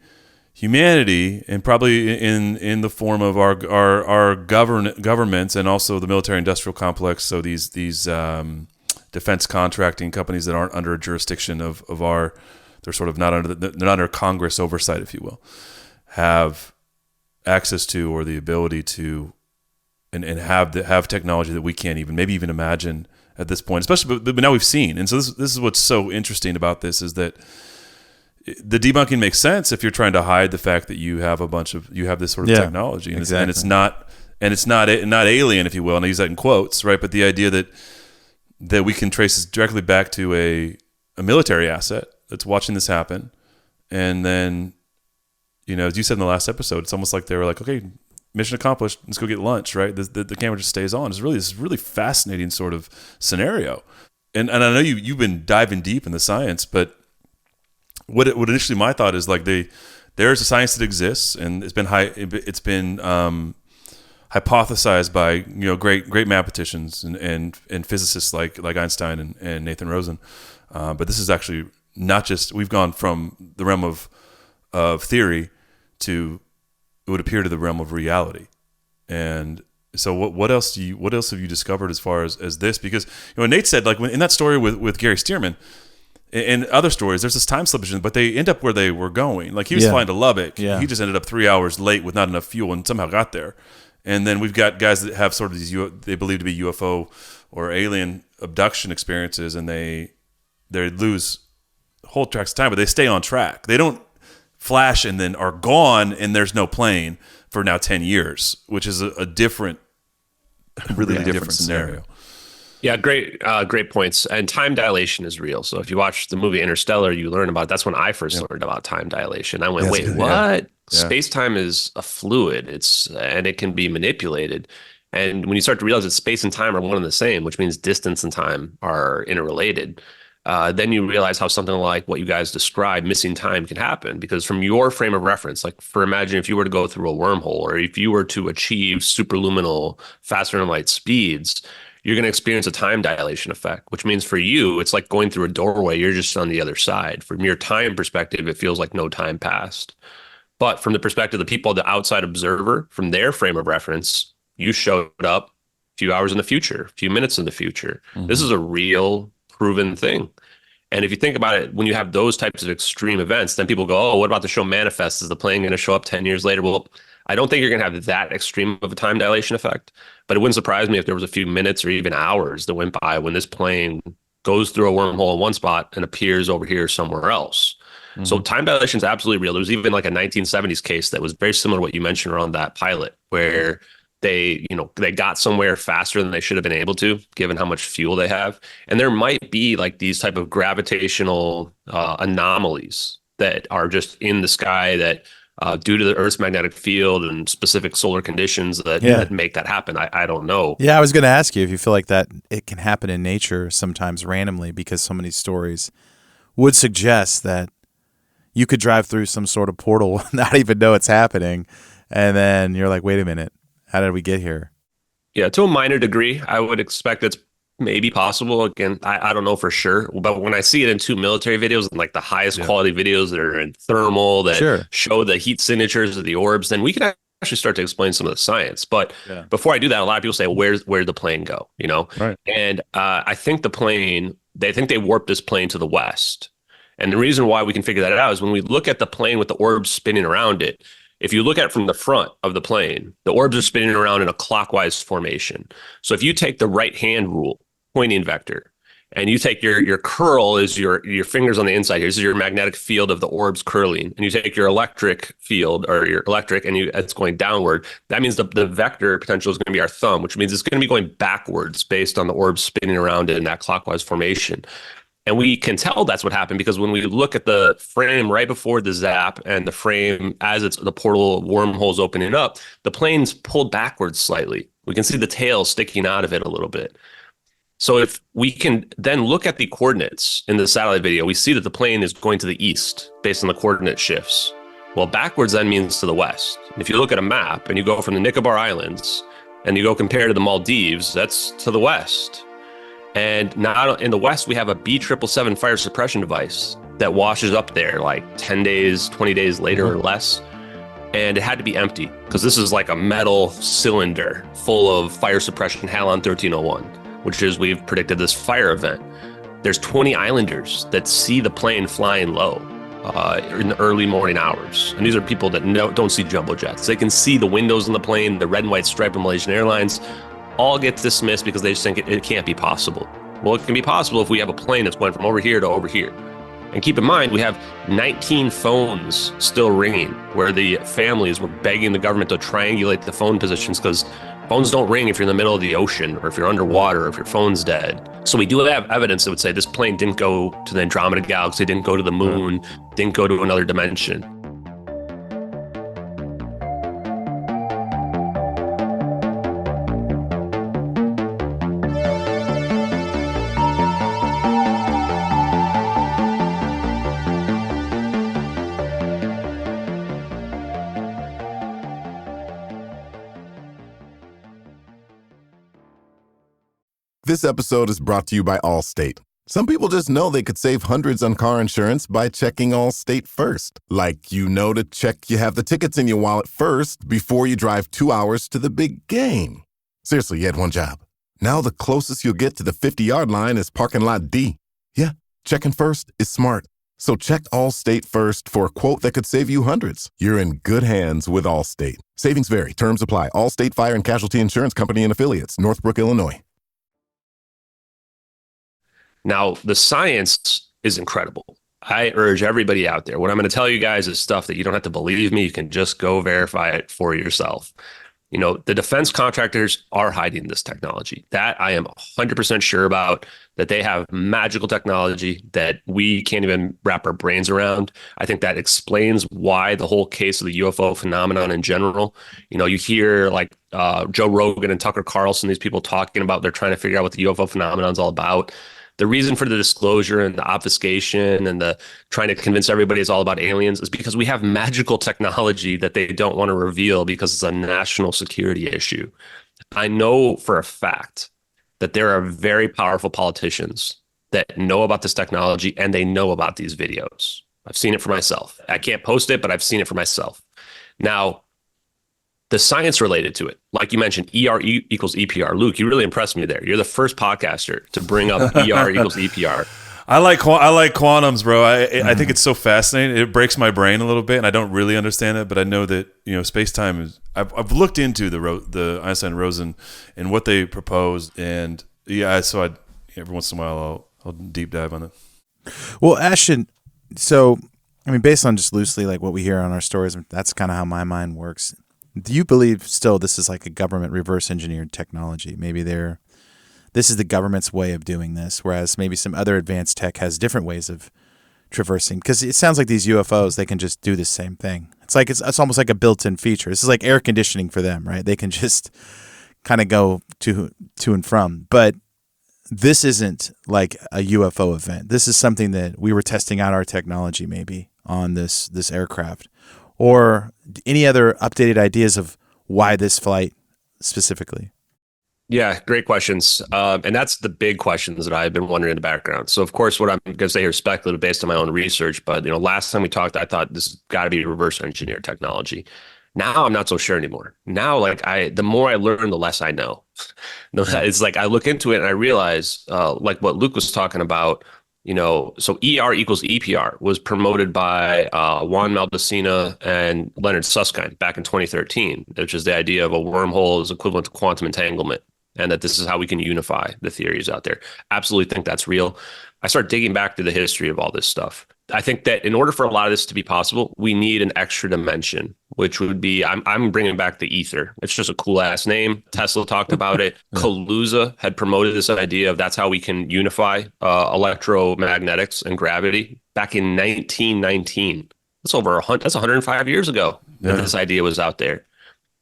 humanity, and probably in the form of our governments and also the military-industrial complex, so these defense contracting companies that aren't under a jurisdiction of our, they're sort of not under Congress oversight, if you will, have access to, or the ability to, and have technology that we can't maybe even imagine at this point, especially, but now we've seen. And so this is what's so interesting about this, is that the debunking makes sense if you're trying to hide the fact that you have this sort of technology, and exactly. it's not alien, if you will, and I use that in quotes, right? But the idea that we can trace this directly back to a military asset that's watching this happen, and then, as you said in the last episode, it's almost like they were like, okay, mission accomplished, let's go get lunch, right? The camera just stays on. It's this really fascinating sort of scenario. And I know you've been diving deep in the science, but what initially my thought is, like, there's a science that exists, and it's been hypothesized by great mathematicians and physicists like Einstein and Nathan Rosen. But this is actually not just, we've gone from the realm of theory to, it would appear, to the realm of reality. And so what else have you discovered as far as this? Because Nate said, like, in that story with Gary Stearman and other stories, there's this time slippage, but they end up where they were going. Like, he was flying to Lubbock. Yeah. He just ended up 3 hours late with not enough fuel and somehow got there. And then we've got guys that have sort of these they believe to be UFO or alien abduction experiences, and they lose whole tracks of time, but they stay on track. They don't flash and then are gone, and there's no plane for now 10 years, which is a different, really different scenario. Yeah, great points. And time dilation is real. So if you watch the movie Interstellar, you learn about, that's when I first learned about time dilation. I went, wait, what? Yeah. Space-time is a fluid. And it can be manipulated. And when you start to realize that space and time are one and the same, which means distance and time are interrelated, then you realize how something like what you guys described, missing time, can happen. Because from your frame of reference, like imagine if you were to go through a wormhole, or if you were to achieve superluminal faster than light speeds, you're going to experience a time dilation effect, which means for you, it's like going through a doorway. You're just on the other side. From your time perspective, it feels like no time passed. But from the perspective of the people, the outside observer, from their frame of reference, you showed up a few hours in the future, a few minutes in the future. This is a real proven thing. And if you think about it, when you have those types of extreme events, then people go, oh, what about the show Manifest? Is the plane going to show up 10 years later? Well, I don't think you're going to have that extreme of a time dilation effect, but it wouldn't surprise me if there was a few minutes or even hours that went by when this plane goes through a wormhole in one spot and appears over here somewhere else. So time dilation is absolutely real. There was even like a 1970s case that was very similar to what you mentioned around that pilot, where they got somewhere faster than they should have been able to, given how much fuel they have. And there might be like these type of gravitational anomalies that are just in the sky that due to the Earth's magnetic field and specific solar conditions that make that happen. I don't know. Yeah, I was going to ask you if you feel like that it can happen in nature sometimes randomly, because so many stories would suggest that you could drive through some sort of portal, not even know it's happening, and then you're like, wait a minute, how did we get here? Yeah, to a minor degree, I would expect it's maybe possible. Again, I don't know for sure, but when I see it in two military videos and like the highest quality videos that are in thermal that show the heat signatures of the orbs, then we can actually start to explain some of the science. But before I do that, a lot of people say, where'd the plane go? Right. And I think they think they warped this plane to the west. And the reason why we can figure that out is when we look at the plane with the orbs spinning around it, if you look at it from the front of the plane, the orbs are spinning around in a clockwise formation. So if you take the right hand rule, pointing vector, and you take your curl is your fingers on the inside here, this is your magnetic field of the orbs curling, and you take your electric field or your electric and it's going downward, that means the vector potential is going to be our thumb, which means it's going to be going backwards based on the orbs spinning around in that clockwise formation. And we can tell that's what happened because when we look at the frame right before the zap and the frame as the portal wormhole's opening up, the plane's pulled backwards slightly. We can see the tail sticking out of it a little bit. So if we can then look at the coordinates in the satellite video, we see that the plane is going to the east based on the coordinate shifts. Well, backwards then means to the west. If you look at a map and you go from the Nicobar Islands and you go compare to the Maldives, that's to the west. And now in the west, we have a B777 fire suppression device that washes up there like 10 days, 20 days later or less. And it had to be empty because this is like a metal cylinder full of fire suppression halon 1301, which is, we've predicted this fire event. There's 20 islanders that see the plane flying low in the early morning hours. And these are people that don't see jumbo jets. They can see the windows in the plane, the red and white stripe of Malaysian Airlines, all get dismissed because they just think it can't be possible. Well, it can be possible if we have a plane that's going from over here to over here. And keep in mind, we have 19 phones still ringing where the families were begging the government to triangulate the phone positions because phones don't ring if you're in the middle of the ocean or if you're underwater or if your phone's dead. So we do have evidence that would say this plane didn't go to the Andromeda Galaxy, didn't go to the moon, didn't go to another dimension. This episode is brought to you by Allstate. Some people just know they could save hundreds on car insurance by checking Allstate first. Like, to check you have the tickets in your wallet first before you drive 2 hours to the big game. Seriously, you had one job. Now the closest you'll get to the 50-yard line is parking lot D. Yeah, checking first is smart. So check Allstate first for a quote that could save you hundreds. You're in good hands with Allstate. Savings vary. Terms apply. Allstate Fire and Casualty Insurance Company and Affiliates. Northbrook, Illinois. Now, the science is incredible. I urge everybody out there. What I'm going to tell you guys is stuff that you don't have to believe me. You can just go verify it for yourself. The defense contractors are hiding this technology. That I am 100% sure about, that they have magical technology that we can't even wrap our brains around. I think that explains why the whole case of the UFO phenomenon in general, you hear like Joe Rogan and Tucker Carlson, these people talking about they're trying to figure out what the UFO phenomenon is all about. The reason for the disclosure and the obfuscation and the trying to convince everybody it's all about aliens is because we have magical technology that they don't want to reveal because it's a national security issue. I know for a fact that there are very powerful politicians that know about this technology and they know about these videos. I've seen it for myself. I can't post it, but I've seen it for myself. Now, the science related to it, like you mentioned, ER equals EPR. Luke, you really impressed me there. You're the first podcaster to bring up ER equals EPR. I like quantums, bro. I think it's so fascinating. It breaks my brain a little bit, and I don't really understand it, but I know that space-time is. I've looked into the Einstein-Rosen and what they proposed, and so every once in a while I'll deep dive on it. Well, Ashton, so I mean, based on just loosely like what we hear on our stories, that's kind of how my mind works. Do you believe still this is like a government reverse engineered technology? Maybe this is the government's way of doing this, whereas maybe some other advanced tech has different ways of traversing. Because it sounds like these UFOs, they can just do the same thing. It's like it's almost like a built-in feature. This is like air conditioning for them, right? They can just kind of go to and from. But this isn't like a UFO event. This is something that we were testing out our technology maybe on this aircraft. Or any other updated ideas of why this flight specifically? Yeah, great questions. And that's the big questions that I've been wondering in the background. So, of course, what I'm going to say here is speculative based on my own research. But, last time we talked, I thought this has got to be reverse engineered technology. Now I'm not so sure anymore. Now, the more I learn, the less I know. It's like I look into it and I realize, like what Luke was talking about, so ER equals EPR was promoted by Juan Maldacena and Leonard Susskind back in 2013, which is the idea of a wormhole is equivalent to quantum entanglement, and that this is how we can unify the theories out there. Absolutely think that's real. I start digging back to the history of all this stuff. I think that in order for a lot of this to be possible, we need an extra dimension, which would be, I'm bringing back the ether. It's just a cool ass name. Tesla talked about it. Kaluza had promoted this idea of that's how we can unify electromagnetics and gravity back in 1919. That's 105 years ago that this idea was out there.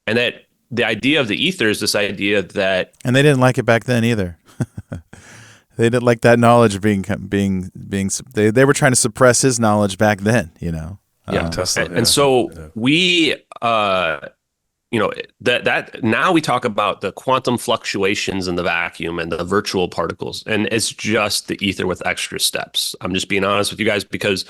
And that the idea of the ether is this idea that... And they didn't like it back then either. They didn't like that knowledge being. They were trying to suppress his knowledge back then, Tesla, and so we, that now we talk about the quantum fluctuations in the vacuum and the virtual particles, and it's just the ether with extra steps. I'm just being honest with you guys because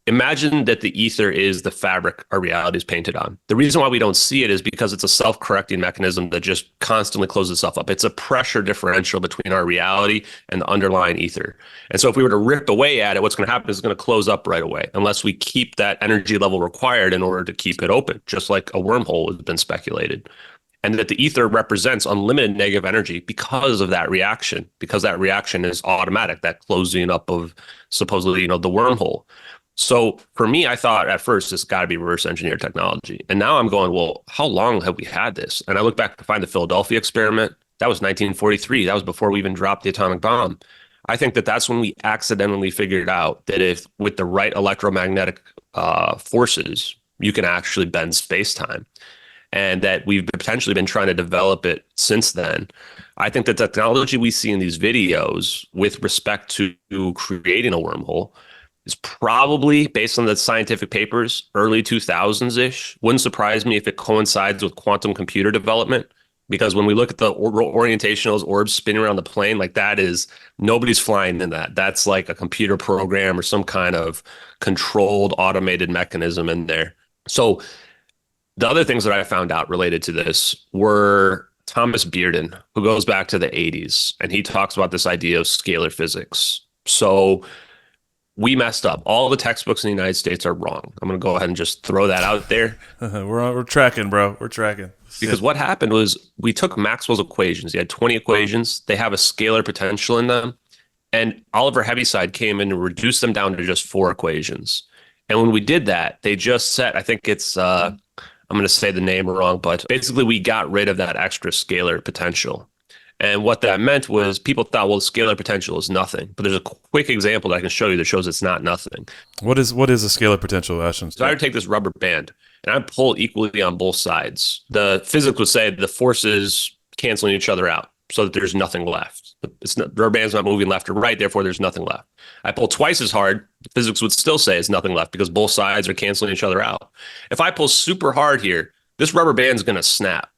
imagine that the ether is the fabric our reality is painted on. The reason why we don't see it is because it's a self-correcting mechanism that just constantly closes itself up. It's a pressure differential between our reality and the underlying ether. And so if we were to rip away at it, what's going to happen is it's going to close up right away unless we keep that energy level required in order to keep it open, just like a wormhole has been speculated. And that the ether represents unlimited negative energy because of that reaction, because that reaction is automatic, that closing up of supposedly, the wormhole. So for me, I thought at first it's got to be reverse engineered technology. And now I'm going, well, how long have we had this? And I look back to find the Philadelphia experiment. That was 1943. That was before we even dropped the atomic bomb. I think that that's when we accidentally figured out that if with the right electromagnetic forces, you can actually bend space-time. And that we've potentially been trying to develop it since then. I think the technology we see in these videos with respect to creating a wormhole is probably, based on the scientific papers, early 2000s-ish. Wouldn't surprise me if it coincides with quantum computer development, because when we look at the orientation of those orbs spinning around the plane, like that is, nobody's flying in that. That's like a computer program or some kind of controlled automated mechanism in there. So the other things that I found out related to this were Thomas Bearden, who goes back to the 80s, and he talks about this idea of scalar physics. So we messed up. All the textbooks in the United States are wrong. I'm going to go ahead and just throw that out there. We're tracking, bro. We're tracking. Because what happened was we took Maxwell's equations. He had 20 equations. They have a scalar potential in them. And Oliver Heaviside came in and reduced them down to just 4 equations. And when we did that, they just set, I think it's, I'm going to say the name wrong, but basically we got rid of that extra scalar potential. And what that meant was people thought, well, the scalar potential is nothing. But there's a quick example that I can show you that shows it's not nothing. What is a scalar potential, Ashton? So I would take this rubber band and I pull equally on both sides. The physics would say the forces canceling each other out. so that there's nothing left. The rubber band's not moving left or right, therefore there's nothing left. I pull twice as hard, physics would still say it's nothing left because both sides are canceling each other out. If I pull super hard here, this rubber band's going to snap.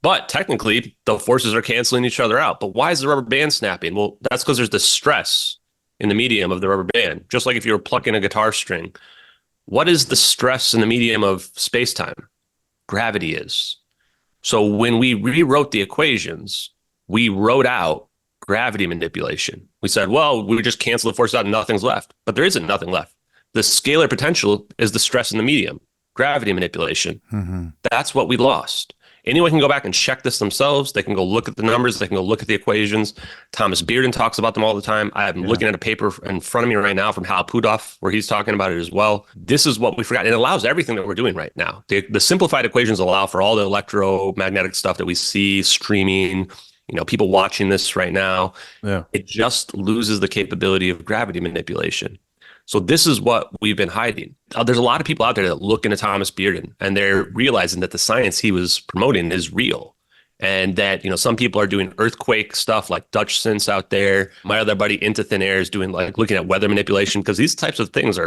But technically, the forces are canceling each other out. But why is the rubber band snapping? Well, that's because there's the stress in the medium of the rubber band. Just like if you were plucking a guitar string. What is the stress in the medium of space-time? Gravity is. So when we rewrote the equations, we wrote out gravity manipulation. We said, well, we just cancel the forces out and nothing's left. But there isn't nothing left. The scalar potential is the stress in the medium. Gravity manipulation. Mm-hmm. That's what we lost. Anyone can go back and check this themselves. They can go look at the numbers. They can go look at the equations. Thomas Bearden talks about them all the time. I'm looking at a paper in front of me right now from Hal Puthoff, where he's talking about it as well. This is what we forgot. It allows everything that we're doing right now. The simplified equations allow for all the electromagnetic stuff that we see streaming, people watching this right now. Yeah. It just loses the capability of gravity manipulation. So this is what we've been hiding. There's a lot of people out there that look into Thomas Bearden and they're realizing that the science he was promoting is real. And that, some people are doing earthquake stuff like Dutch synths out there. My other buddy Into Thin Air is doing looking at weather manipulation, because these types of things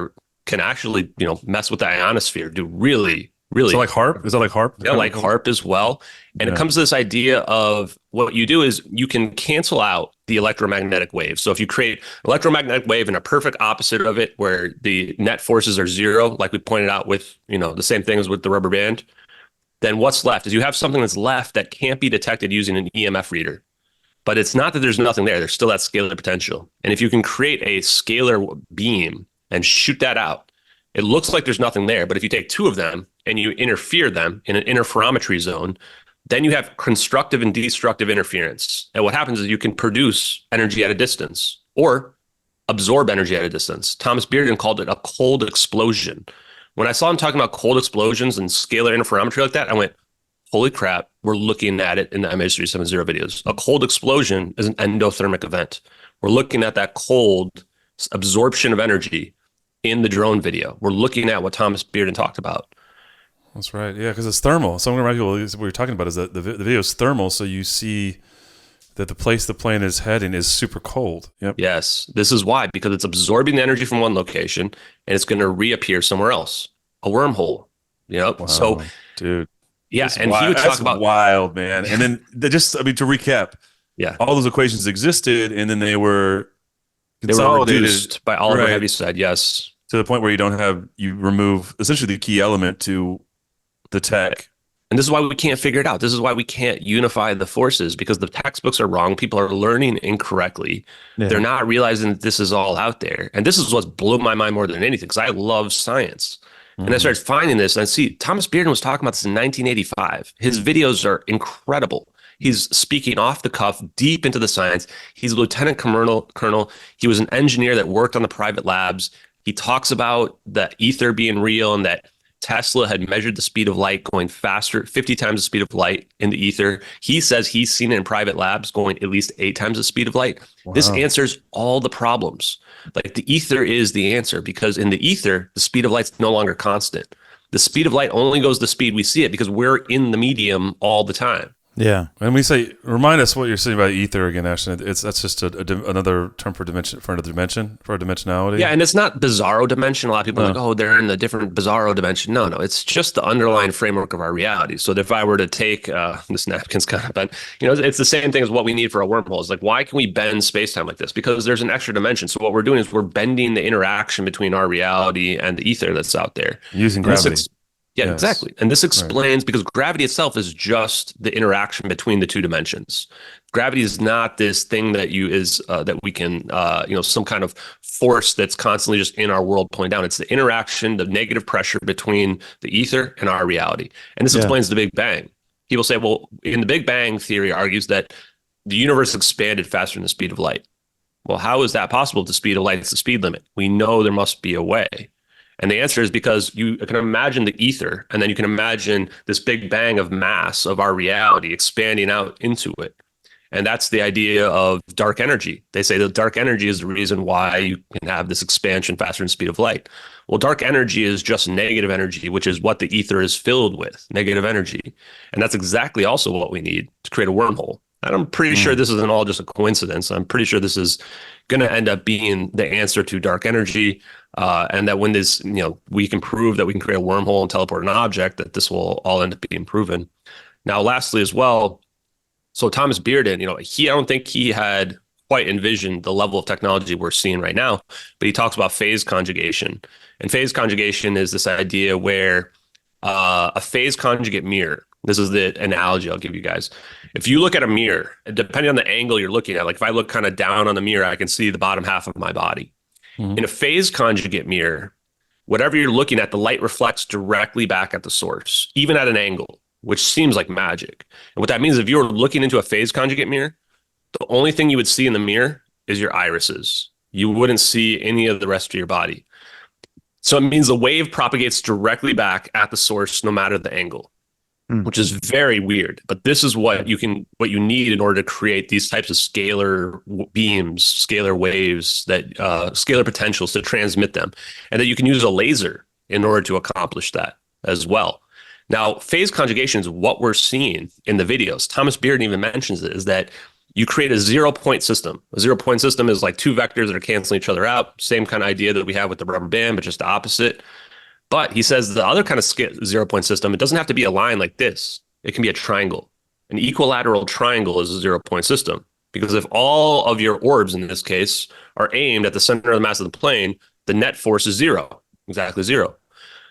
can actually, mess with the ionosphere, do really. Is that like HARP? Yeah, like HARP as well. And it comes to this idea of what you do is you can cancel out the electromagnetic wave. So if you create an electromagnetic wave and a perfect opposite of it, where the net forces are zero, like we pointed out with, the same thing as with the rubber band, then what's left is you have something that's left that can't be detected using an EMF reader. But it's not that there's nothing there. There's still that scalar potential. And if you can create a scalar beam and shoot that out, it looks like there's nothing there. But if you take two of them and you interfere them in an interferometry zone, then you have constructive and destructive interference. And what happens is you can produce energy at a distance or absorb energy at a distance. Thomas Bearden called it a cold explosion. When I saw him talking about cold explosions and scalar interferometry like that, I went, holy crap, we're looking at it in the MH370 videos. A cold explosion is an endothermic event. We're looking at that cold absorption of energy in the drone video. We're looking at what Thomas Bearden talked about. That's right. Yeah, because it's thermal. Some of what you're talking about is that the video is thermal, so you see that the place the plane is heading is super cold. Yep. Yes, this is why, because it's absorbing the energy from one location and it's going to reappear somewhere else. A wormhole. Yep. Wow. So, dude. Yeah, that's and wild. he would That's talk about wild, man. And then to recap, all those equations existed, and then they were reduced by Oliver Heaviside. Yes, to the point where you remove essentially the key element to the tech. And this is why we can't figure it out. This is why we can't unify the forces, because the textbooks are wrong. People are learning incorrectly. Yeah. They're not realizing that this is all out there. And this is what's blew my mind more than anything, because I love science. And I started finding this, and I see Thomas Bearden was talking about this in 1985. His videos are incredible. He's speaking off the cuff, deep into the science. He's a lieutenant colonel. He was an engineer that worked on the private labs. He talks about the ether being real and that Tesla had measured the speed of light going faster, 50 times the speed of light in the ether. He says he's seen it in private labs going at least 8 times the speed of light. Wow. This answers all the problems. Like, the ether is the answer, because in the ether, the speed of light's no longer constant. The speed of light only goes the speed we see it, because we're in the medium all the time. Yeah, and we say, remind us what you're saying about ether again, Ashton. That's just another term for dimension, for another dimension, for a dimensionality. Yeah, and it's not bizarro dimension. A lot of people are like, oh, they're in a different bizarro dimension. No, it's just the underlying framework of our reality. So if I were to take this napkin's kind of bent, it's the same thing as what we need for a wormhole. It's like, why can we bend space-time like this? Because there's an extra dimension. So what we're doing is we're bending the interaction between our reality and the ether that's out there using gravity. Yeah, yes. Exactly. And this explains, because gravity itself is just the interaction between the two dimensions. Gravity is not this thing that that we can, some kind of force that's constantly just in our world pulling down. It's the interaction, the negative pressure between the ether and our reality. And this explains the Big Bang. People say, well, in the Big Bang theory argues that the universe expanded faster than the speed of light. Well, how is that possible? The speed of light is the speed limit. We know there must be a way. And the answer is because you can imagine the ether, and then you can imagine this big bang of mass of our reality expanding out into it. And that's the idea of dark energy. They say that dark energy is the reason why you can have this expansion faster than the speed of light. Well, dark energy is just negative energy, which is what the ether is filled with, negative energy. And that's exactly also what we need to create a wormhole. And I'm pretty sure this isn't all just a coincidence. I'm pretty sure this is going to end up being the answer to dark energy. And that when this, we can prove that we can create a wormhole and teleport an object, that this will all end up being proven. Now, lastly, as well, so Thomas Bearden, I don't think he had quite envisioned the level of technology we're seeing right now, but he talks about phase conjugation. And phase conjugation is this idea where a phase conjugate mirror, this is the analogy I'll give you guys. If you look at a mirror, depending on the angle you're looking at, like if I look kind of down on the mirror, I can see the bottom half of my body. In a phase conjugate mirror, whatever you're looking at, the light reflects directly back at the source, even at an angle, which seems like magic. And what that means, if you were looking into a phase conjugate mirror, the only thing you would see in the mirror is your irises. You wouldn't see any of the rest of your body. So it means the wave propagates directly back at the source, no matter the angle, which is very weird. But this is what you need in order to create these types of scalar beams, scalar waves, that scalar potentials to transmit them, and that you can use a laser in order to accomplish that as well. Now, phase conjugation is what we're seeing in the videos. Thomas Bearden even mentions it, is that you create a 0-point system. A 0-point system is like two vectors that are canceling each other out. Same kind of idea that we have with the rubber band, but just the opposite. But he says the other kind of 0-point system, it doesn't have to be a line like this. It can be a triangle. An equilateral triangle is a 0-point system, because if all of your orbs in this case are aimed at the center of the mass of the plane, the net force is zero, exactly zero.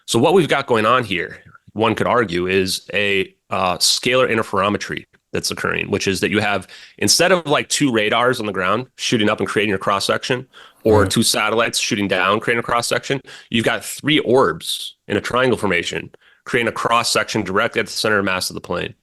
So what we've got going on here, one could argue, is a scalar interferometry that's occurring, which is that you have, instead of like two radars on the ground shooting up and creating a cross section, or two satellites shooting down, creating a cross section, you've got three orbs in a triangle formation, creating a cross section directly at the center of mass of the plane.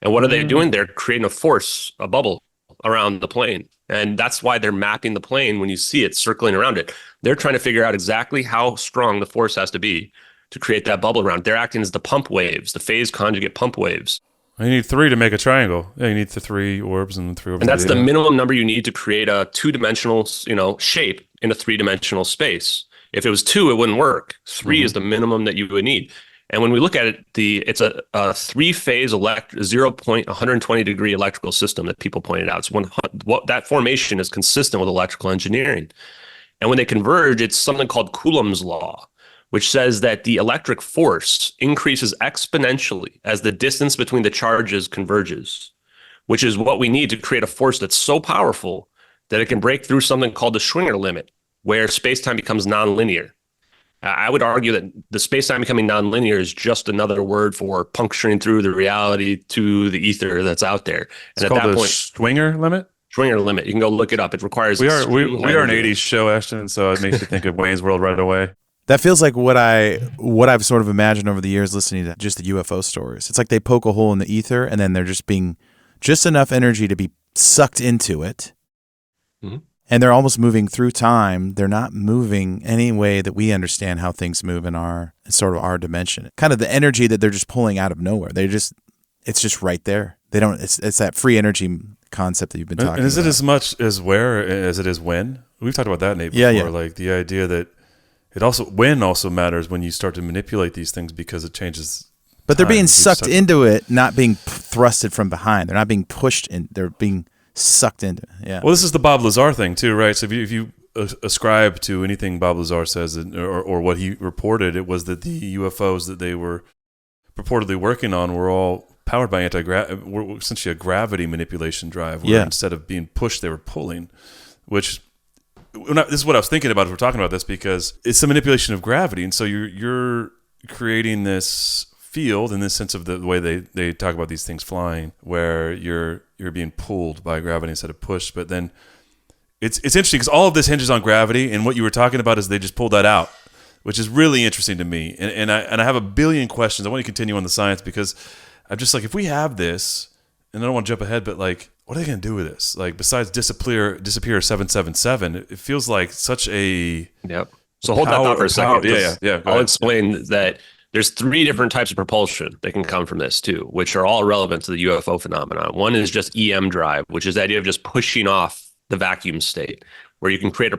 And what are they doing? They're creating a force, a bubble around the plane. And that's why they're mapping the plane when you see it circling around it. They're trying to figure out exactly how strong the force has to be to create that bubble around. They're acting as the pump waves, the phase conjugate pump waves. You need three to make a triangle. Yeah, you need the three orbs and three orbs. And that's the minimum number you need to create a two-dimensional, shape in a three-dimensional space. If it was two, it wouldn't work. Three is the minimum that you would need. And when we look at it, it's a three-phase 0-point, 120-degree electrical system that people pointed out. That formation is consistent with electrical engineering. And when they converge, it's something called Coulomb's law, which says that the electric force increases exponentially as the distance between the charges converges, which is what we need to create a force that's so powerful that it can break through something called the Schwinger limit, where space-time becomes nonlinear. I would argue that the space-time becoming nonlinear is just another word for puncturing through the reality to the ether that's out there. And it's at that point, Schwinger limit? Schwinger limit. You can go look it up. It requires... We are an 80s show, Ashton, so it makes you think of Wayne's World right away. That feels like what I've sort of imagined over the years listening to just the UFO stories. It's like they poke a hole in the ether, and then they're just being just enough energy to be sucked into it. Mm-hmm. And they're almost moving through time. They're not moving any way that we understand how things move in our dimension. Kind of the energy that they're just pulling out of nowhere. It's just right there. They don't. It's that free energy concept that you've been talking about. And is it as much as where as it is when? We've talked about that, Nate, before. Yeah. Like the idea that when also matters when you start to manipulate these things, because it changes. But they're being sucked into it, not being thrusted from behind. They're not being pushed in. They're being sucked into it. Yeah. Well, this is the Bob Lazar thing too, right? So if you ascribe to anything Bob Lazar says, or what he reported, it was that the UFOs that they were purportedly working on were all powered by were essentially a gravity manipulation drive, where instead of being pushed, they were pulling, which. This is what I was thinking about as we're talking about this, because it's a manipulation of gravity, and so you're creating this field in this sense of the way they talk about these things flying, where you're being pulled by gravity instead of pushed. But then it's interesting because all of this hinges on gravity, and what you were talking about is they just pulled that out, which is really interesting to me. And I have a billion questions. I want to continue on the science, because I'm just like, if we have this, and I don't want to jump ahead, but like, what are they going to do with this? Like, besides disappear 777, it feels like such a... Yep. So hold that thought for a second. Yeah. I'll explain that there's three different types of propulsion that can come from this too, which are all relevant to the UFO phenomenon. One is just EM drive, which is the idea of just pushing off the vacuum state. where you can create a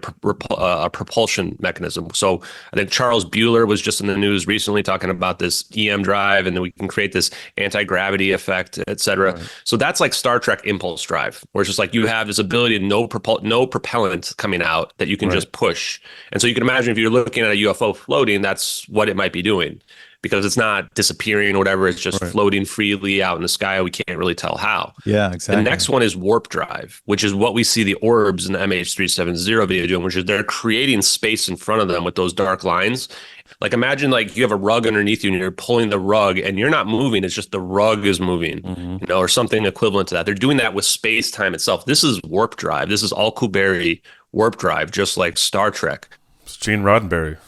propulsion mechanism. So I think Charles Bueller was just in the news recently talking about this EM drive, and then we can create this anti-gravity effect, et cetera. Right. So that's like Star Trek impulse drive, where it's just like you have this ability to no propellant coming out that you can just push. And so you can imagine if you're looking at a UFO floating, that's what it might be doing. Because it's not disappearing or whatever, it's just floating freely out in the sky. We can't really tell how. Yeah, exactly. The next one is warp drive, which is what we see the orbs in the MH370 video doing, which is they're creating space in front of them with those dark lines. Like imagine like you have a rug underneath you and you're pulling the rug and you're not moving. It's just the rug is moving, you know, or something equivalent to that. They're doing that with space time itself. This is warp drive. This is Alcubierre warp drive, just like Star Trek. It's Gene Roddenberry.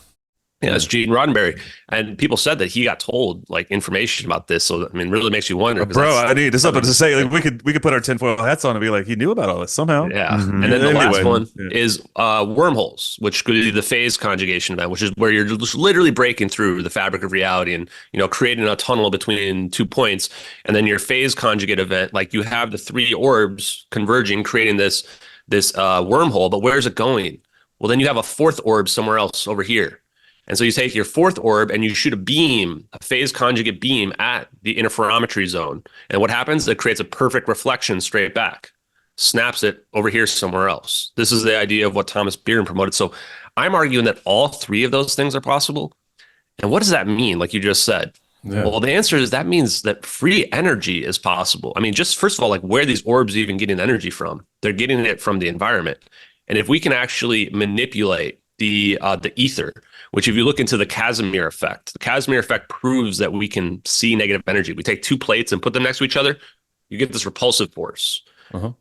Yeah, it's Gene Roddenberry. And people said that he got told like information about this. So, I mean, really makes you wonder. Bro, I need something to say. Like, we could put our tinfoil hats on and be like, he knew about all this somehow. Yeah. And then the last one is wormholes, which could be the phase conjugation event, which is where you're just literally breaking through the fabric of reality and, you know, creating a tunnel between 2 points. And then your phase conjugate event, like you have the 3 orbs converging, creating this wormhole. But where's it going? Well, then you have a 4th orb somewhere else over here. And so you take your 4th orb and you shoot a beam, a phase conjugate beam at the interferometry zone. And what happens? It creates a perfect reflection straight back, snaps it over here somewhere else. This is the idea of what Thomas Bieran promoted. So I'm arguing that all 3 of those things are possible. And what does that mean? Like you just said. Yeah. Well, the answer is that means that free energy is possible. I mean, just first of all, like where are these orbs even getting energy from? They're getting it from the environment. And if we can actually manipulate the ether, which if you look into the Casimir effect proves that we can see negative energy. We take 2 plates and put them next to each other, you get this repulsive force.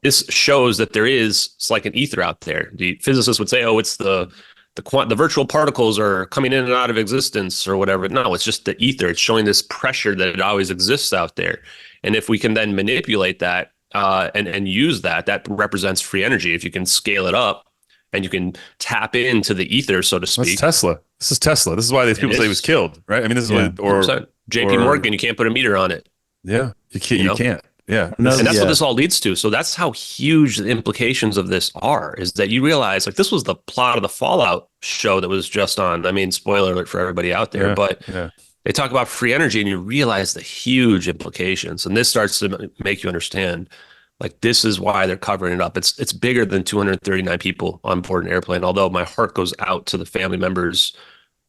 This shows that it's like an ether out there. The physicists would say, oh, it's the virtual particles are coming in and out of existence or whatever. No, it's just the ether. It's showing this pressure that it always exists out there. And if we can then manipulate that and use that represents free energy. If you can scale it up, and you can tap into the ether, so to speak. That's Tesla. This is Tesla. This is why these people say he was killed, right? I mean, this is what, or JP Morgan, you can't put a meter on it. Yeah, you can't. Yeah. And that's what this all leads to. So that's how huge the implications of this are, is that you realize, like, this was the plot of the Fallout show that was just on. I mean, spoiler alert for everybody out there, but they talk about free energy and you realize the huge implications. And this starts to make you understand, like, this is why they're covering it up. It's bigger than 239 people on board an airplane, although my heart goes out to the family members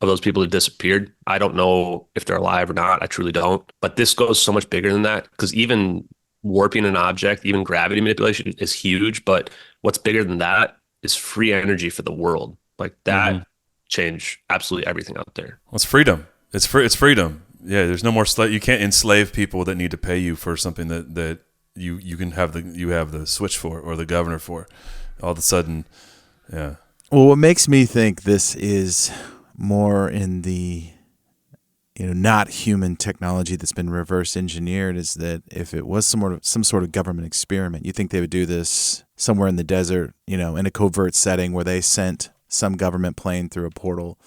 of those people who disappeared. I don't know if they're alive or not. I truly don't. But this goes so much bigger than that, because even warping an object, even gravity manipulation is huge. But what's bigger than that is free energy for the world. Like that changed absolutely everything out there. Well, it's freedom. It's freedom. Yeah, there's no more you can't enslave people that need to pay you for something that you can have the switch for or the governor for. All of a sudden, yeah. Well, what makes me think this is more in the not human technology that's been reverse engineered is that if it was some sort of government experiment, you think they would do this somewhere in the desert, in a covert setting where they sent some government plane through a portal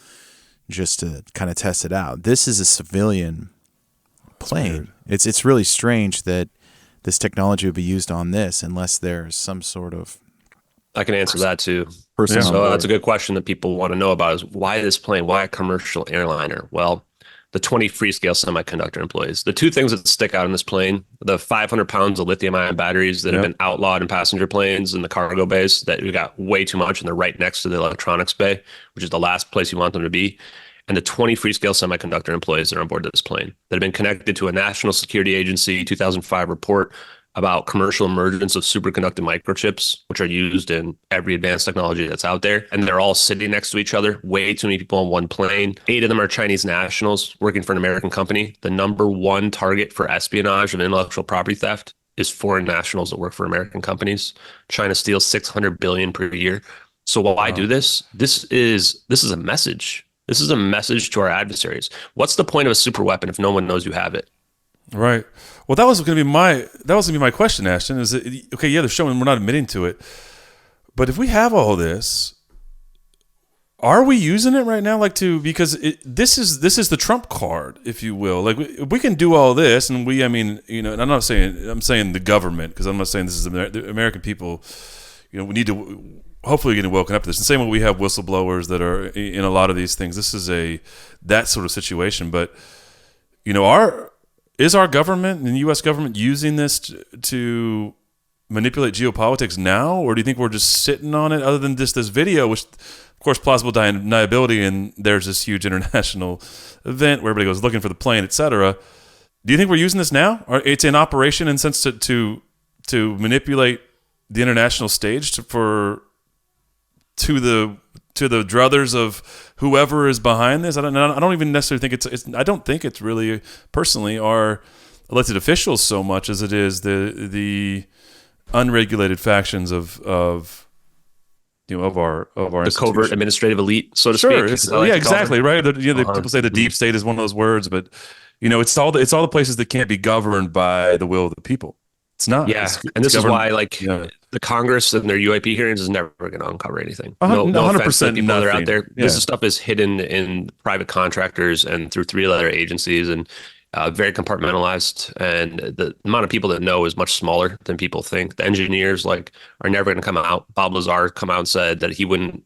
just to kind of test it out. This is a civilian plane. It's really strange that this technology would be used on this unless there's some sort of... I can answer that too. So that's a good question that people want to know about, is why this plane? Why a commercial airliner? Well, the 20 Freescale semiconductor employees. The 2 things that stick out in this plane, the 500 pounds of lithium-ion batteries that have been outlawed in passenger planes in the cargo bays that we got way too much, and they're right next to the electronics bay, which is the last place you want them to be. And the 20 Freescale semiconductor employees that are on board this plane that have been connected to a National Security Agency 2005 report about commercial emergence of superconducting microchips, which are used in every advanced technology that's out there. And they're all sitting next to each other. Way too many people on one plane. 8 of them are Chinese nationals working for an American company. The number 1 target for espionage and intellectual property theft is foreign nationals that work for American companies. China steals $600 billion per year. So why do this? This is a message. This is a message to our adversaries. What's the point of a super weapon if no one knows you have it? Right. Well, that was going to be my question, Ashton. Is it okay? Yeah, they're showing we're not admitting to it, but if we have all this, are we using it right now? Because this is the trump card, if you will. Like we can do all this, and and I'm saying the government, because I'm not saying this is the American people. We need to. hopefully getting woken up to this. The same way we have whistleblowers that are in a lot of these things. This is that sort of situation. But is our government and the U.S. government using this to manipulate geopolitics now, or do you think we're just sitting on it? Other than just this video, which of course plausible deniability, and there's this huge international event where everybody goes looking for the plane, etc. Do you think we're using this now, or it's in operation in a sense to manipulate the international stage to the druthers of whoever is behind this? I don't even necessarily think I don't think it's really personally our elected officials so much as it is the unregulated factions of our the covert administrative elite, so to speak. Sure, exactly right. People say the deep state is one of those words, but it's all the places that can't be governed by the will of the people. It's not. Yeah, and this is why the Congress and their UAP hearings is never going to uncover anything. No 100% people that are out there. Yeah. This stuff is hidden in private contractors and through 3-letter agencies, and very compartmentalized, and the amount of people that know is much smaller than people think. The engineers are never going to come out. Bob Lazar come out and said that he wouldn't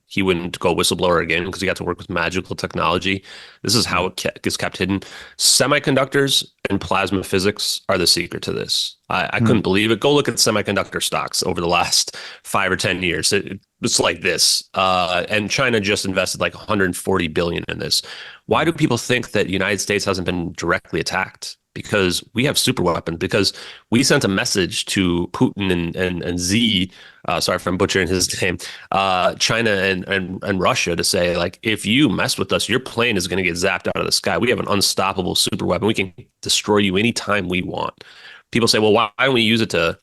go whistleblower again because he got to work with magical technology. This is how it gets kept hidden. Semiconductors and plasma physics are the secret to this. I couldn't believe it. Go look at semiconductor stocks over the last 5 or 10 years. It's like this. And China just invested like $140 billion in this. Why do people think that the United States hasn't been directly attacked? Because we have super weapons. Because we sent a message to Putin and Xi, sorry if I'm butchering his name, China and Russia, to say, like, if you mess with us, your plane is going to get zapped out of the sky. We have an unstoppable super weapon. We can destroy you anytime we want. People say, well, why don't we use it to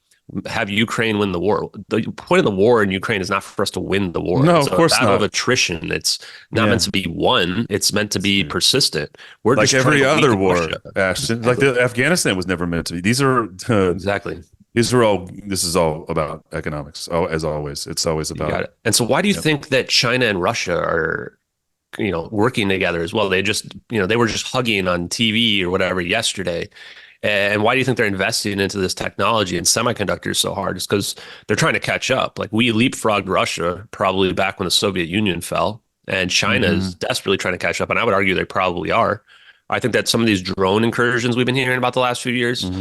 have Ukraine win the war? The point of the war in Ukraine is not for us to win the war. No, it's of course a battle not. Of attrition. It's not meant to be won. It's meant to be persistent. We're like just every other war, Russia. Ashton. Like Afghanistan was never meant to be. These are exactly. This is all about economics. As always, it's always about. You got it. And so, why do you think that China and Russia are, working together as well? They just, they were just hugging on TV or whatever yesterday. And why do you think they're investing into this technology and semiconductors so hard? It's because they're trying to catch up. Like, we leapfrogged Russia probably back when the Soviet Union fell, and China is desperately trying to catch up. And I would argue they probably are. I think that some of these drone incursions we've been hearing about the last few years,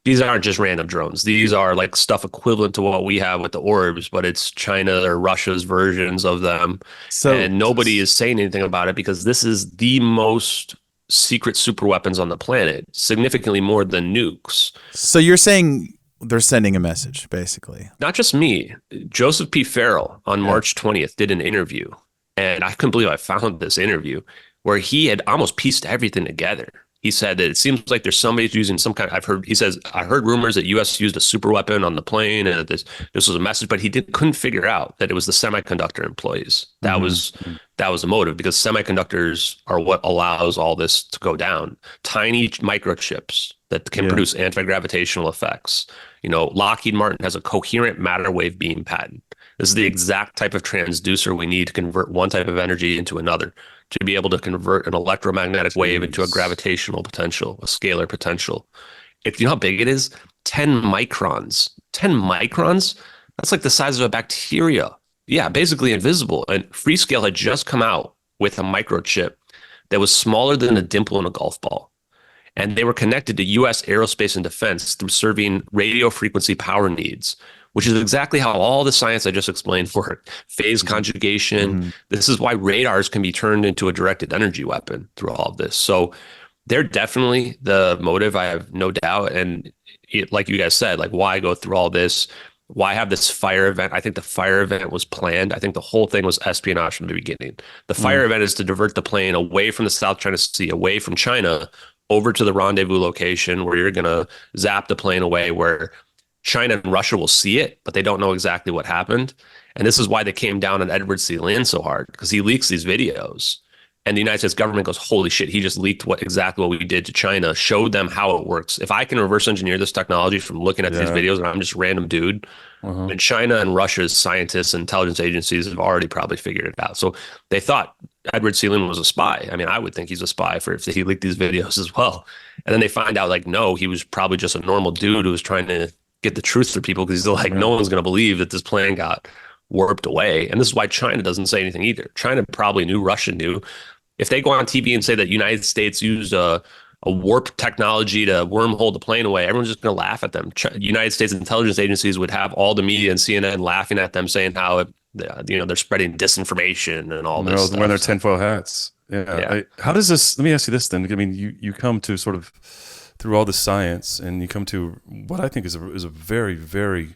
these aren't just random drones. These are like stuff equivalent to what we have with the orbs, but it's China or Russia's versions of them. And nobody is saying anything about it because this is the most secret super weapons on the planet, significantly more than nukes. So you're saying they're sending a message, basically? Not just me. Joseph P. Farrell on March 20th did an interview, and I couldn't believe I found this interview where he had almost pieced everything together. He said that it seems like there's somebody using some kind of, I heard rumors that U.S. used a super weapon on the plane, and that this was a message, but he couldn't figure out that it was the semiconductor employees. That was the motive, because semiconductors are what allows all this to go down. Tiny microchips that can produce anti-gravitational effects. Lockheed Martin has a coherent matter wave beam patent. This is the exact type of transducer we need to convert one type of energy into another, to be able to convert an electromagnetic wave into a gravitational potential, a scalar potential. If you know how big it is, 10 microns. 10 microns? That's like the size of a bacteria. Yeah, basically invisible. And Freescale had just come out with a microchip that was smaller than a dimple in a golf ball. And they were connected to U.S. aerospace and defense through serving radio frequency power needs, which is exactly how all the science I just explained work. Phase conjugation. This is why radars can be turned into a directed energy weapon through all of this. So they're definitely the motive, I have no doubt. And like you guys said, like, why go through all this? Why have this fire event? I think the fire event was planned. I think the whole thing was espionage from the beginning. The fire event is to divert the plane away from the South China Sea, away from China, over to the rendezvous location where you're going to zap the plane away, where China and Russia will see it, but they don't know exactly what happened. And this is why they came down on Edward C. Land so hard, because he leaks these videos. And the United States government goes, holy shit, he just leaked exactly what we did to China, showed them how it works. If I can reverse engineer this technology from looking at these videos and I'm just a random dude, and China and Russia's scientists and intelligence agencies have already probably figured it out. So they thought Edward C. Land was a spy. I mean, I would think he's a spy if he leaked these videos as well. And then they find out, like, no, he was probably just a normal dude who was trying to get the truth for people, because he's like, no one's going to believe that this plane got warped away. And this is why China doesn't say anything either. China probably knew, Russia knew. If they go on TV and say that United States used a warp technology to wormhole the plane away, everyone's just going to laugh at them. United States intelligence agencies would have all the media and CNN laughing at them, saying how they're spreading disinformation and all this stuff. Wearing their tinfoil hats. Yeah. How does this? Let me ask you this then. I mean, you come to sort of through all the science, and you come to what I think is a very, very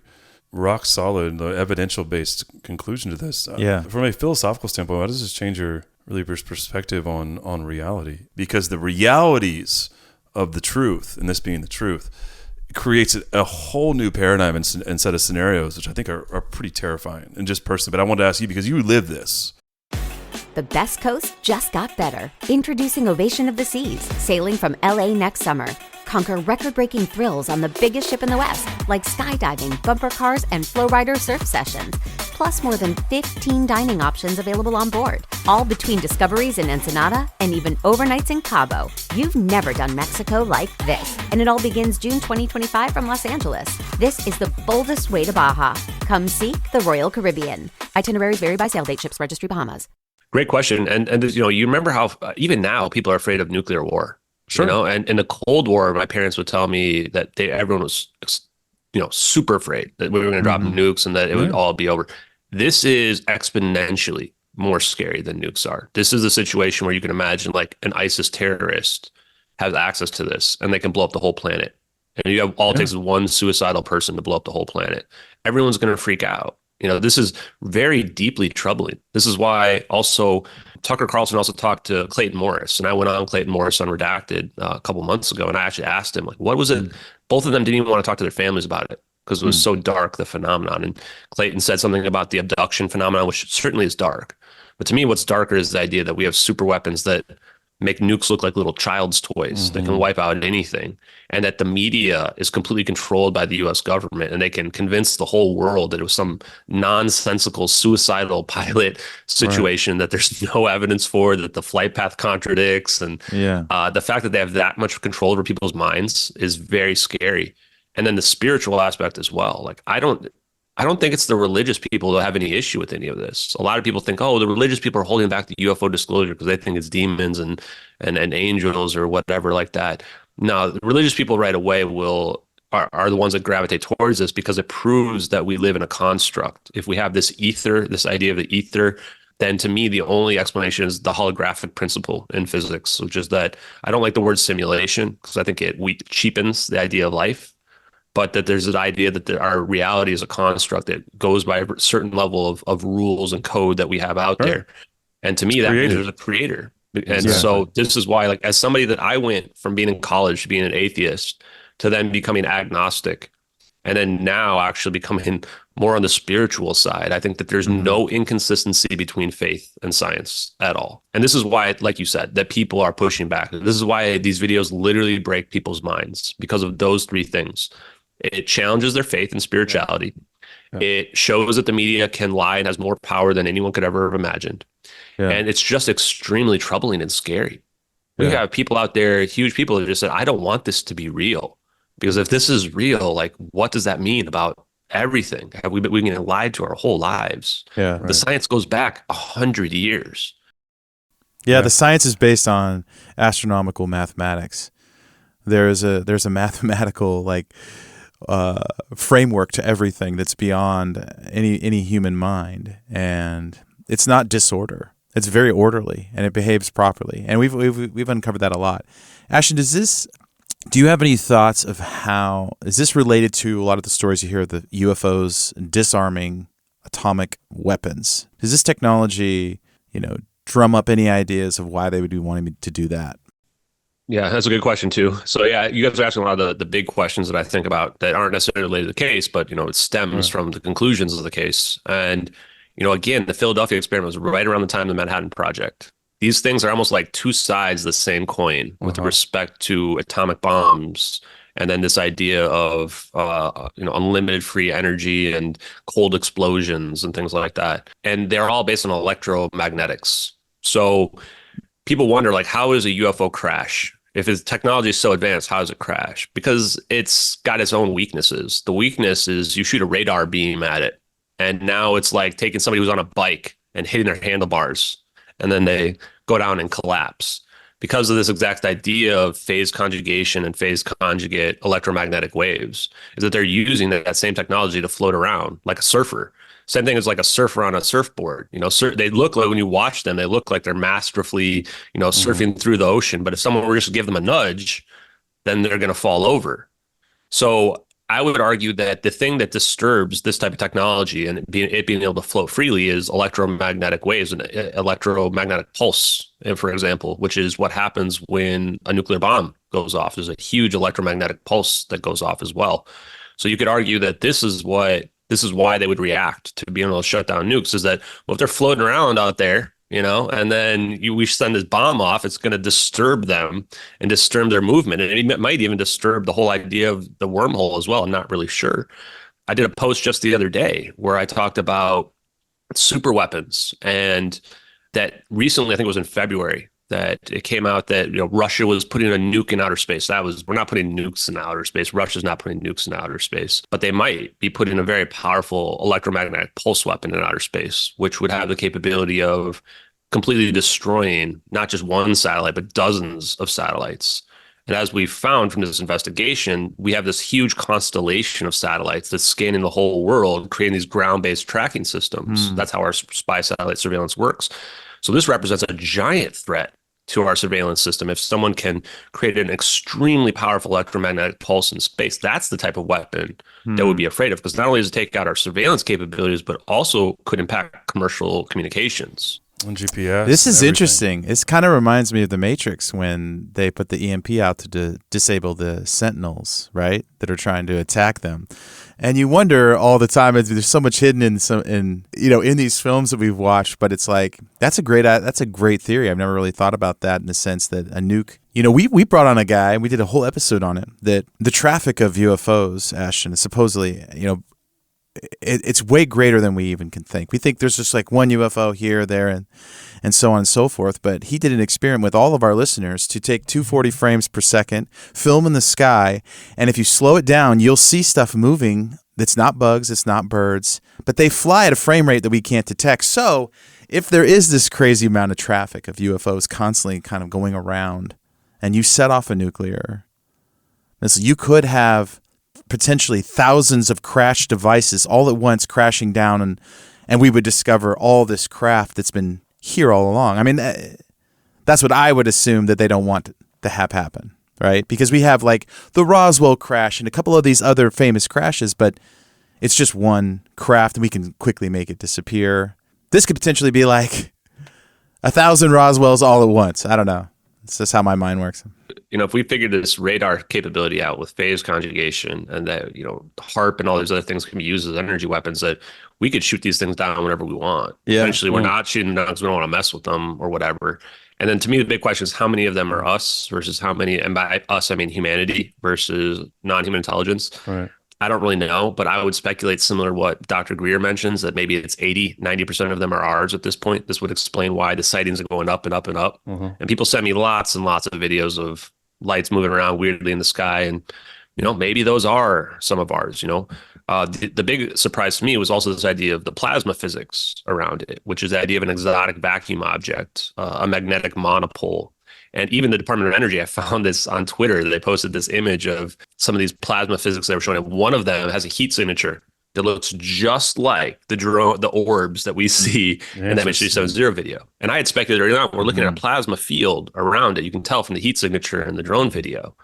rock solid, evidential based conclusion to this. From a philosophical standpoint, how does this change your perspective on reality? Because the realities of the truth, and this being the truth, creates a whole new paradigm and set of scenarios, which I think are pretty terrifying. And just personally, but I wanted to ask you because you live this. The best coast just got better. Introducing Ovation of the Seas, sailing from LA next summer. Conquer record-breaking thrills on the biggest ship in the West, like skydiving, bumper cars, and flowrider surf sessions. Plus more than 15 dining options available on board. All between discoveries in Ensenada and even overnights in Cabo. You've never done Mexico like this. And it all begins June 2025 from Los Angeles. This is the boldest way to Baja. Come seek the Royal Caribbean. Itineraries vary by sail date. Ships Registry Bahamas. Great question. And you remember how even now people are afraid of nuclear war. Sure. And in the Cold War, my parents would tell me that everyone was, super afraid that we were going to drop nukes and that it would all be over. This is exponentially more scary than nukes are. This is a situation where you can imagine like an ISIS terrorist has access to this and they can blow up the whole planet. And you have all it takes is one suicidal person to blow up the whole planet. Everyone's going to freak out. This is very deeply troubling. This is why also Tucker Carlson also talked to Clayton Morris, and I went on Clayton Morris Unredacted a couple months ago, and I actually asked him, like, what was it? Both of them didn't even want to talk to their families about it because it was so dark, the phenomenon. And Clayton said something about the abduction phenomenon, which certainly is dark. But to me, what's darker is the idea that we have super weapons that make nukes look like little child's toys that can wipe out anything, and that the media is completely controlled by the U.S. government, and they can convince the whole world that it was some nonsensical suicidal pilot situation that there's no evidence for, that the flight path contradicts, and the fact that they have that much control over people's minds is very scary. And then the spiritual aspect as well. Like I don't think it's the religious people that have any issue with any of this. A lot of people think, the religious people are holding back the UFO disclosure because they think it's demons and angels or whatever like that. No, the religious people right away are the ones that gravitate towards this because it proves that we live in a construct. If we have this ether, this idea of the ether, then to me, the only explanation is the holographic principle in physics, which is that I don't like the word simulation because I think it cheapens the idea of life. But that there's an idea that our reality is a construct that goes by a certain level of rules and code that we have out there. And to me, that means there's a creator. And so this is why, like, as somebody that I went from being in college to being an atheist to then becoming agnostic, and then now actually becoming more on the spiritual side, I think that there's no inconsistency between faith and science at all. And this is why, like you said, that people are pushing back. This is why these videos literally break people's minds because of those three things. It challenges their faith and spirituality. It shows that the media can lie and has more power than anyone could ever have imagined. And it's just extremely troubling and scary. We have people out there, huge people that just said, I don't want this to be real. Because if this is real, like, what does that mean about everything? Have we been lied to our whole lives? The science goes back 100 years. The science is based on astronomical mathematics. There's a mathematical framework to everything that's beyond any human mind, and it's not disorder. It's very orderly and it behaves properly, and we've uncovered that a lot. Ashton, do you have any thoughts of how is this related to a lot of the stories you hear of the UFOs disarming atomic weapons? Does this technology, drum up any ideas of why they would be wanting to do that? Yeah, that's a good question too. So you guys are asking a lot of the big questions that I think about that aren't necessarily related to the case, but it stems from the conclusions of the case. And again, the Philadelphia experiment was right around the time of the Manhattan Project. These things are almost like two sides of the same coin with respect to atomic bombs, and then this idea of unlimited free energy and cold explosions and things like that. And they're all based on electromagnetics. So people wonder, like, how is a UFO crash? If its technology is so advanced, how does it crash? Because it's got its own weaknesses. The weakness is you shoot a radar beam at it And now it's like taking somebody who's on a bike and hitting their handlebars, and then they go down and collapse because of this exact idea of phase conjugation and phase conjugate electromagnetic waves, is that they're using that same technology to float around like a surfer. Same thing as like a surfer on a surfboard. They look like, when you watch them, they look like they're masterfully, surfing through the ocean. But if someone were just to give them a nudge, then they're going to fall over. So I would argue that the thing that disturbs this type of technology and it being able to float freely is electromagnetic waves and electromagnetic pulse, for example, which is what happens when a nuclear bomb goes off. There's a huge electromagnetic pulse that goes off as well. So you could argue that this is why they would react to being able to shut down nukes, is that, well, if they're floating around out there, and then we send this bomb off, it's going to disturb them and disturb their movement. And it might even disturb the whole idea of the wormhole as well. I'm not really sure. I did a post just the other day where I talked about super weapons, and that recently, I think it was in February, that it came out that Russia was putting a nuke in outer space. We're not putting nukes in outer space. Russia's not putting nukes in outer space, but they might be putting a very powerful electromagnetic pulse weapon in outer space, which would have the capability of completely destroying not just one satellite, but dozens of satellites. And as we found from this investigation, we have this huge constellation of satellites that's scanning the whole world, creating these ground-based tracking systems. That's how our spy satellite surveillance works. So this represents a giant threat to our surveillance system. If someone can create an extremely powerful electromagnetic pulse in space, that's the type of weapon that we'd be afraid of, because not only does it take out our surveillance capabilities, but also could impact commercial communications. And GPS. This is interesting. This kind of reminds me of the Matrix when they put the EMP out to disable the Sentinels, right? That are trying to attack them. And you wonder all the time, there's so much hidden in these films that we've watched, but it's like, that's a great theory. I've never really thought about that, in the sense that a nuke, we brought on a guy and we did a whole episode on it, that the traffic of UFOs, Ashton, is supposedly, it's way greater than we even can think. We think there's just like one UFO here, there, and so on and so forth. But he did an experiment with all of our listeners to take 240 frames per second, film in the sky, and if you slow it down, you'll see stuff moving that's not bugs, it's not birds, but they fly at a frame rate that we can't detect. So if there is this crazy amount of traffic of UFOs constantly kind of going around, and you set off a nuclear, so you could have potentially thousands of crash devices all at once crashing down, and we would discover all this craft that's been here all along. I mean, that's what I would assume that they don't want to have happen, right? Because we have like the Roswell crash and a couple of these other famous crashes, but it's just one craft and we can quickly make it disappear. This could potentially be like 1,000 Roswells all at once. I don't know. It's just how my mind works. If we figured this radar capability out with phase conjugation, and that, HARP and all these other things can be used as energy weapons, that we could shoot these things down whenever we want. Yeah. Eventually, we're not shooting them down because we don't want to mess with them or whatever. And then to me, the big question is how many of them are us versus how many, and by us, I mean humanity versus non-human intelligence. Right. I don't really know, but I would speculate similar to what Dr. Greer mentions, that maybe it's 90% of them are ours at this point. This would explain why the sightings are going up and up and up. And people send me lots and lots of videos of lights moving around weirdly in the sky. And, maybe those are some of ours, The big surprise to me was also this idea of the plasma physics around it, which is the idea of an exotic vacuum object, a magnetic monopole. And even the Department of Energy, I found this on Twitter. They posted this image of some of these plasma physics they were showing. And one of them has a heat signature that looks just like the orbs that we see in that MH370 video. And I had speculated early on, we're looking at a plasma field around it. You can tell from the heat signature in the drone video.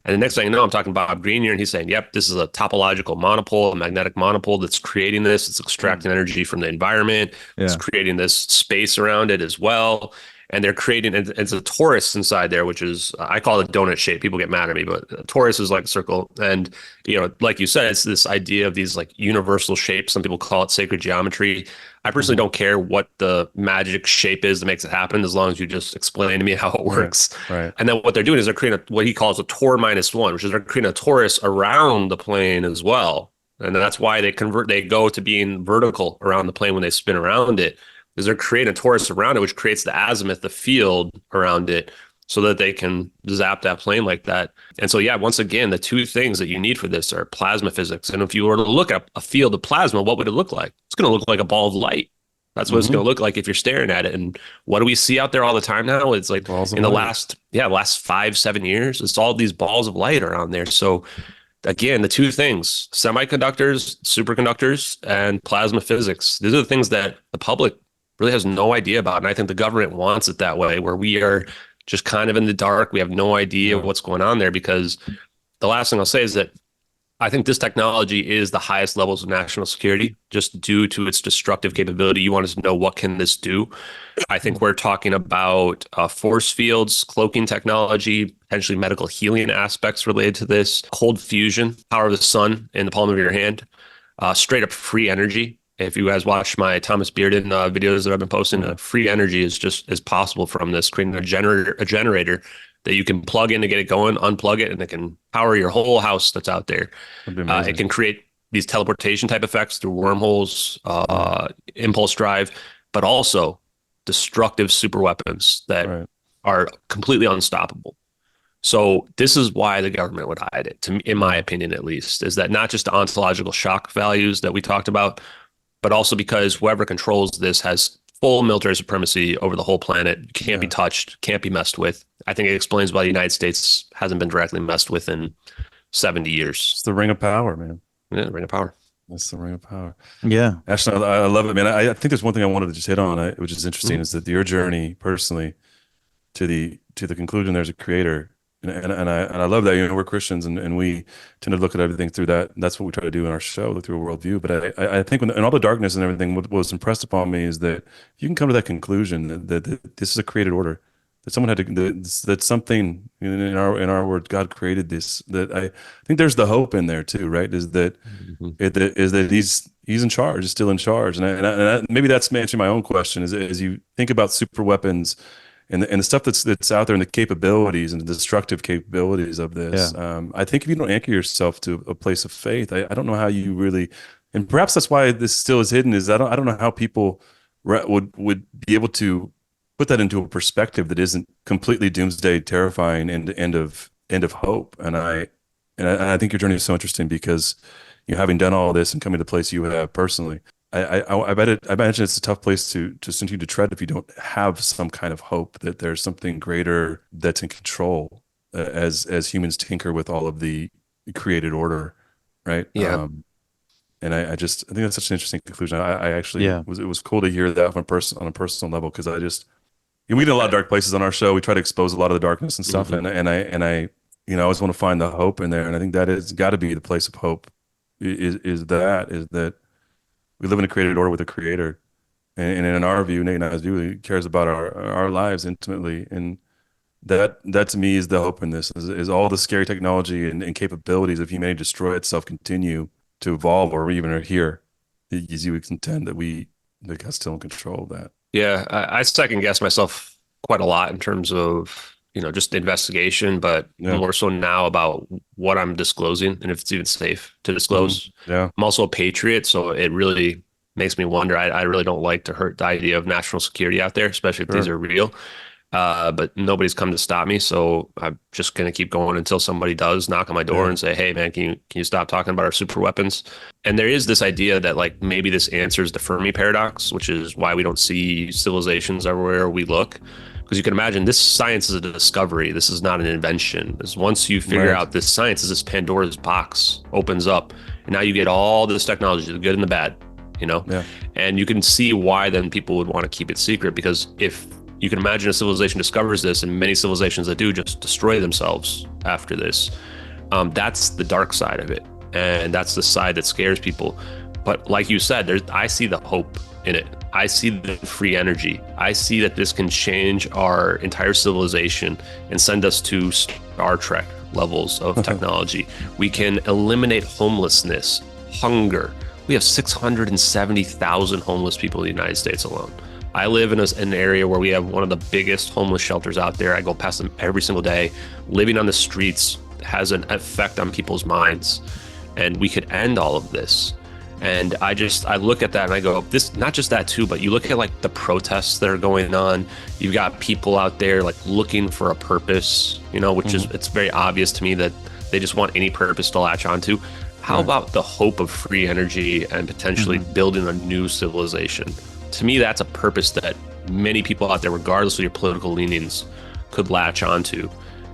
And the next thing you know, I'm talking about Bob Green here, and he's saying, yep, this is a topological monopole, a magnetic monopole that's creating this. It's extracting energy from the environment. Yeah. It's creating this space around it as well. And they're creating, it's a torus inside there, which is, I call it a donut shape. People get mad at me, but a torus is like a circle. And, like you said, it's this idea of these like universal shapes. Some people call it sacred geometry. I personally don't care what the magic shape is that makes it happen, as long as you just explain to me how it works. Right. And then what they're doing is they're creating what he calls a tor -1, which is they're creating a torus around the plane as well. And that's why they go to being vertical around the plane when they spin around it. Is they're creating a torus around it, which creates the azimuth, the field around it, so that they can zap that plane like that. And so, yeah, once again, the two things that you need for this are plasma physics. And if you were to look at a field of plasma, what would it look like? It's going to look like a ball of light. That's what it's going to look like if you're staring at it. And what do we see out there all the time now? It's like in the last 5-7 years, it's all these balls of light around there. So again, the two things, semiconductors, superconductors, and plasma physics, these are the things that the public really has no idea about. And I think the government wants it that way, where we are just kind of in the dark. We have no idea what's going on there, because the last thing I'll say is that I think this technology is the highest levels of national security just due to its destructive capability. You want us to know, what can this do? I think we're talking about force fields, cloaking technology, potentially medical healing aspects related to this, cold fusion, power of the sun in the palm of your hand, straight up free energy. If you guys watch my Thomas Bearden videos that I've been posting, free energy is possible from this, creating a generator that you can plug in to get it going, unplug it, and it can power your whole house that's out there. It can create these teleportation type effects through wormholes, impulse drive, but also destructive super weapons that are completely unstoppable. So this is why the government would hide it, in my opinion at least, is that not just the ontological shock values that we talked about, but also because whoever controls this has full military supremacy over the whole planet, can't be touched, can't be messed with. I think it explains why the United States hasn't been directly messed with in 70 years. It's the ring of power, man. Yeah, the ring of power. That's the ring of power. Yeah. Ashton, I love it, man. I think there's one thing I wanted to just hit on, which is interesting, is that your journey personally to the conclusion there's a creator. And I love that. You know, we're Christians, and we tend to look at everything through that. That's what we try to do in our show, look through a worldview. But I think in all the darkness and everything, what was impressed upon me is that if you can come to that conclusion that this is a created order, that someone had to, that something in our word, God created this. That I think there's the hope in there too, right? Is that he's in charge, is still in charge, and maybe that's answering my own question. Is as you think about super weapons. And the stuff that's out there, and the capabilities and the destructive capabilities of this, I think if you don't anchor yourself to a place of faith, I don't know how you really, and perhaps that's why this still is hidden. Is I don't know how people would be able to put that into a perspective that isn't completely doomsday, terrifying, and end of hope. And I think your journey is so interesting because having done all this and coming to the place you have personally. I imagine it's a tough place to continue to tread if you don't have some kind of hope that there's something greater that's in control as humans tinker with all of the created order, right? Yeah. And I think that's such an interesting conclusion. I actually it was cool to hear that on a personal level, because we did a lot of dark places on our show. We try to expose a lot of the darkness and stuff, and I always want to find the hope in there, and I think that has got to be the place of hope. Is that we live in a created order with a creator, and in our view, Nate and I's view, he cares about our lives intimately, and that to me is the hope in this. Is all the scary technology and capabilities of humanity destroy itself continue to evolve, or even are here, as you would contend that God's still in control of that. Yeah, I second guess myself quite a lot in terms of just investigation, but more so now about what I'm disclosing and if it's even safe to disclose. Yeah. I'm also a patriot, so it really makes me wonder. I really don't like to hurt the idea of national security out there, especially if these are real. But nobody's come to stop me, so I'm just going to keep going until somebody does knock on my door and say, hey, man, can you stop talking about our super weapons? And there is this idea that maybe this answers the Fermi paradox, which is why we don't see civilizations everywhere we look. Because you can imagine this science is a discovery. This is not an invention. Once you figure out this science, this Pandora's box opens up, and now you get all this technology, the good and the bad, and you can see why then people would want to keep it secret. Because if you can imagine a civilization discovers this, and many civilizations that do just destroy themselves after this, that's the dark side of it, and that's the side that scares people. But like you said, I see the hope in it. I see the free energy. I see that this can change our entire civilization and send us to Star Trek levels of technology. We can eliminate homelessness, hunger. We have 670,000 homeless people in the United States alone. I live in an area where we have one of the biggest homeless shelters out there. I go past them every single day. Living on the streets has an effect on people's minds, and we could end all of this. And I look at that and I go, this, not just that too, but you look at like the protests that are going on. You've got people out there like looking for a purpose, you know, which is, it's very obvious to me that they just want any purpose to latch onto. How about the hope of free energy and potentially building a new civilization? To me, that's a purpose that many people out there, regardless of your political leanings, could latch onto.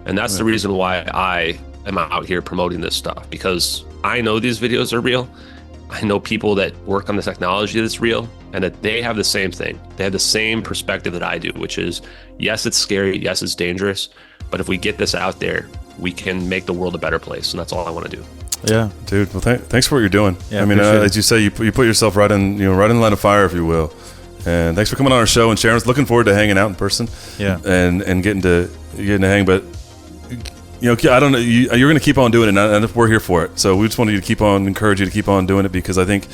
And that's the reason why I am out here promoting this stuff, because I know these videos are real. I know people that work on the technology that's real, and that they have the same thing. They have the same perspective that I do, which is, yes, it's scary. Yes, it's dangerous. But if we get this out there, we can make the world a better place. And that's all I want to do. Yeah, dude. Well, thanks for what you're doing. Yeah, I mean, as you say, you put yourself right in the line of fire, if you will. And thanks for coming on our show and sharing. Looking forward to hanging out in person. Yeah. And getting to hang. But you know, I don't know. You're going to keep on doing it, and we're here for it. So we just wanted you to encourage you to keep on doing it, because I think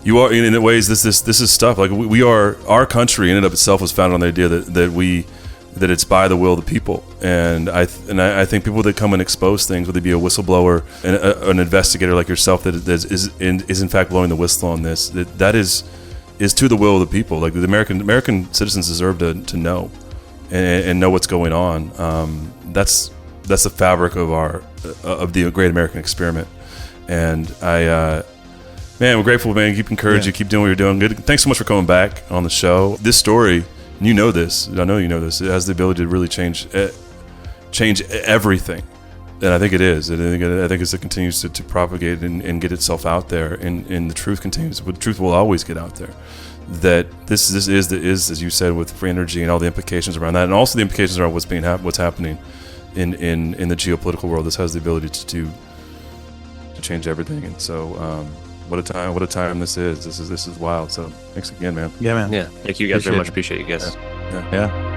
you are, in ways, this is stuff. Like we are, our country in and of itself was founded on the idea that it's by the will of the people. And I think people that come and expose things, whether it be a whistleblower, an investigator like yourself that is in fact blowing the whistle on this, that is to the will of the people. Like the American citizens deserve to know and know what's going on. That's the fabric of the great American experiment. And we're grateful, man. Keep encouraged. You keep doing what you're doing. Good. Thanks so much for coming back on the show. This story, and you know this, I know you know this, it has the ability to really change everything. And I think it is. I think as it continues to propagate and get itself out there, and the truth continues, the truth will always get out there. That this is as you said, with free energy and all the implications around that, and also the implications around what's happening in the geopolitical world. This has the ability to change everything. And so what a time this is. This is wild. So thanks again, man. Yeah, man. Yeah, thank you guys very much. Appreciate you guys. Yeah.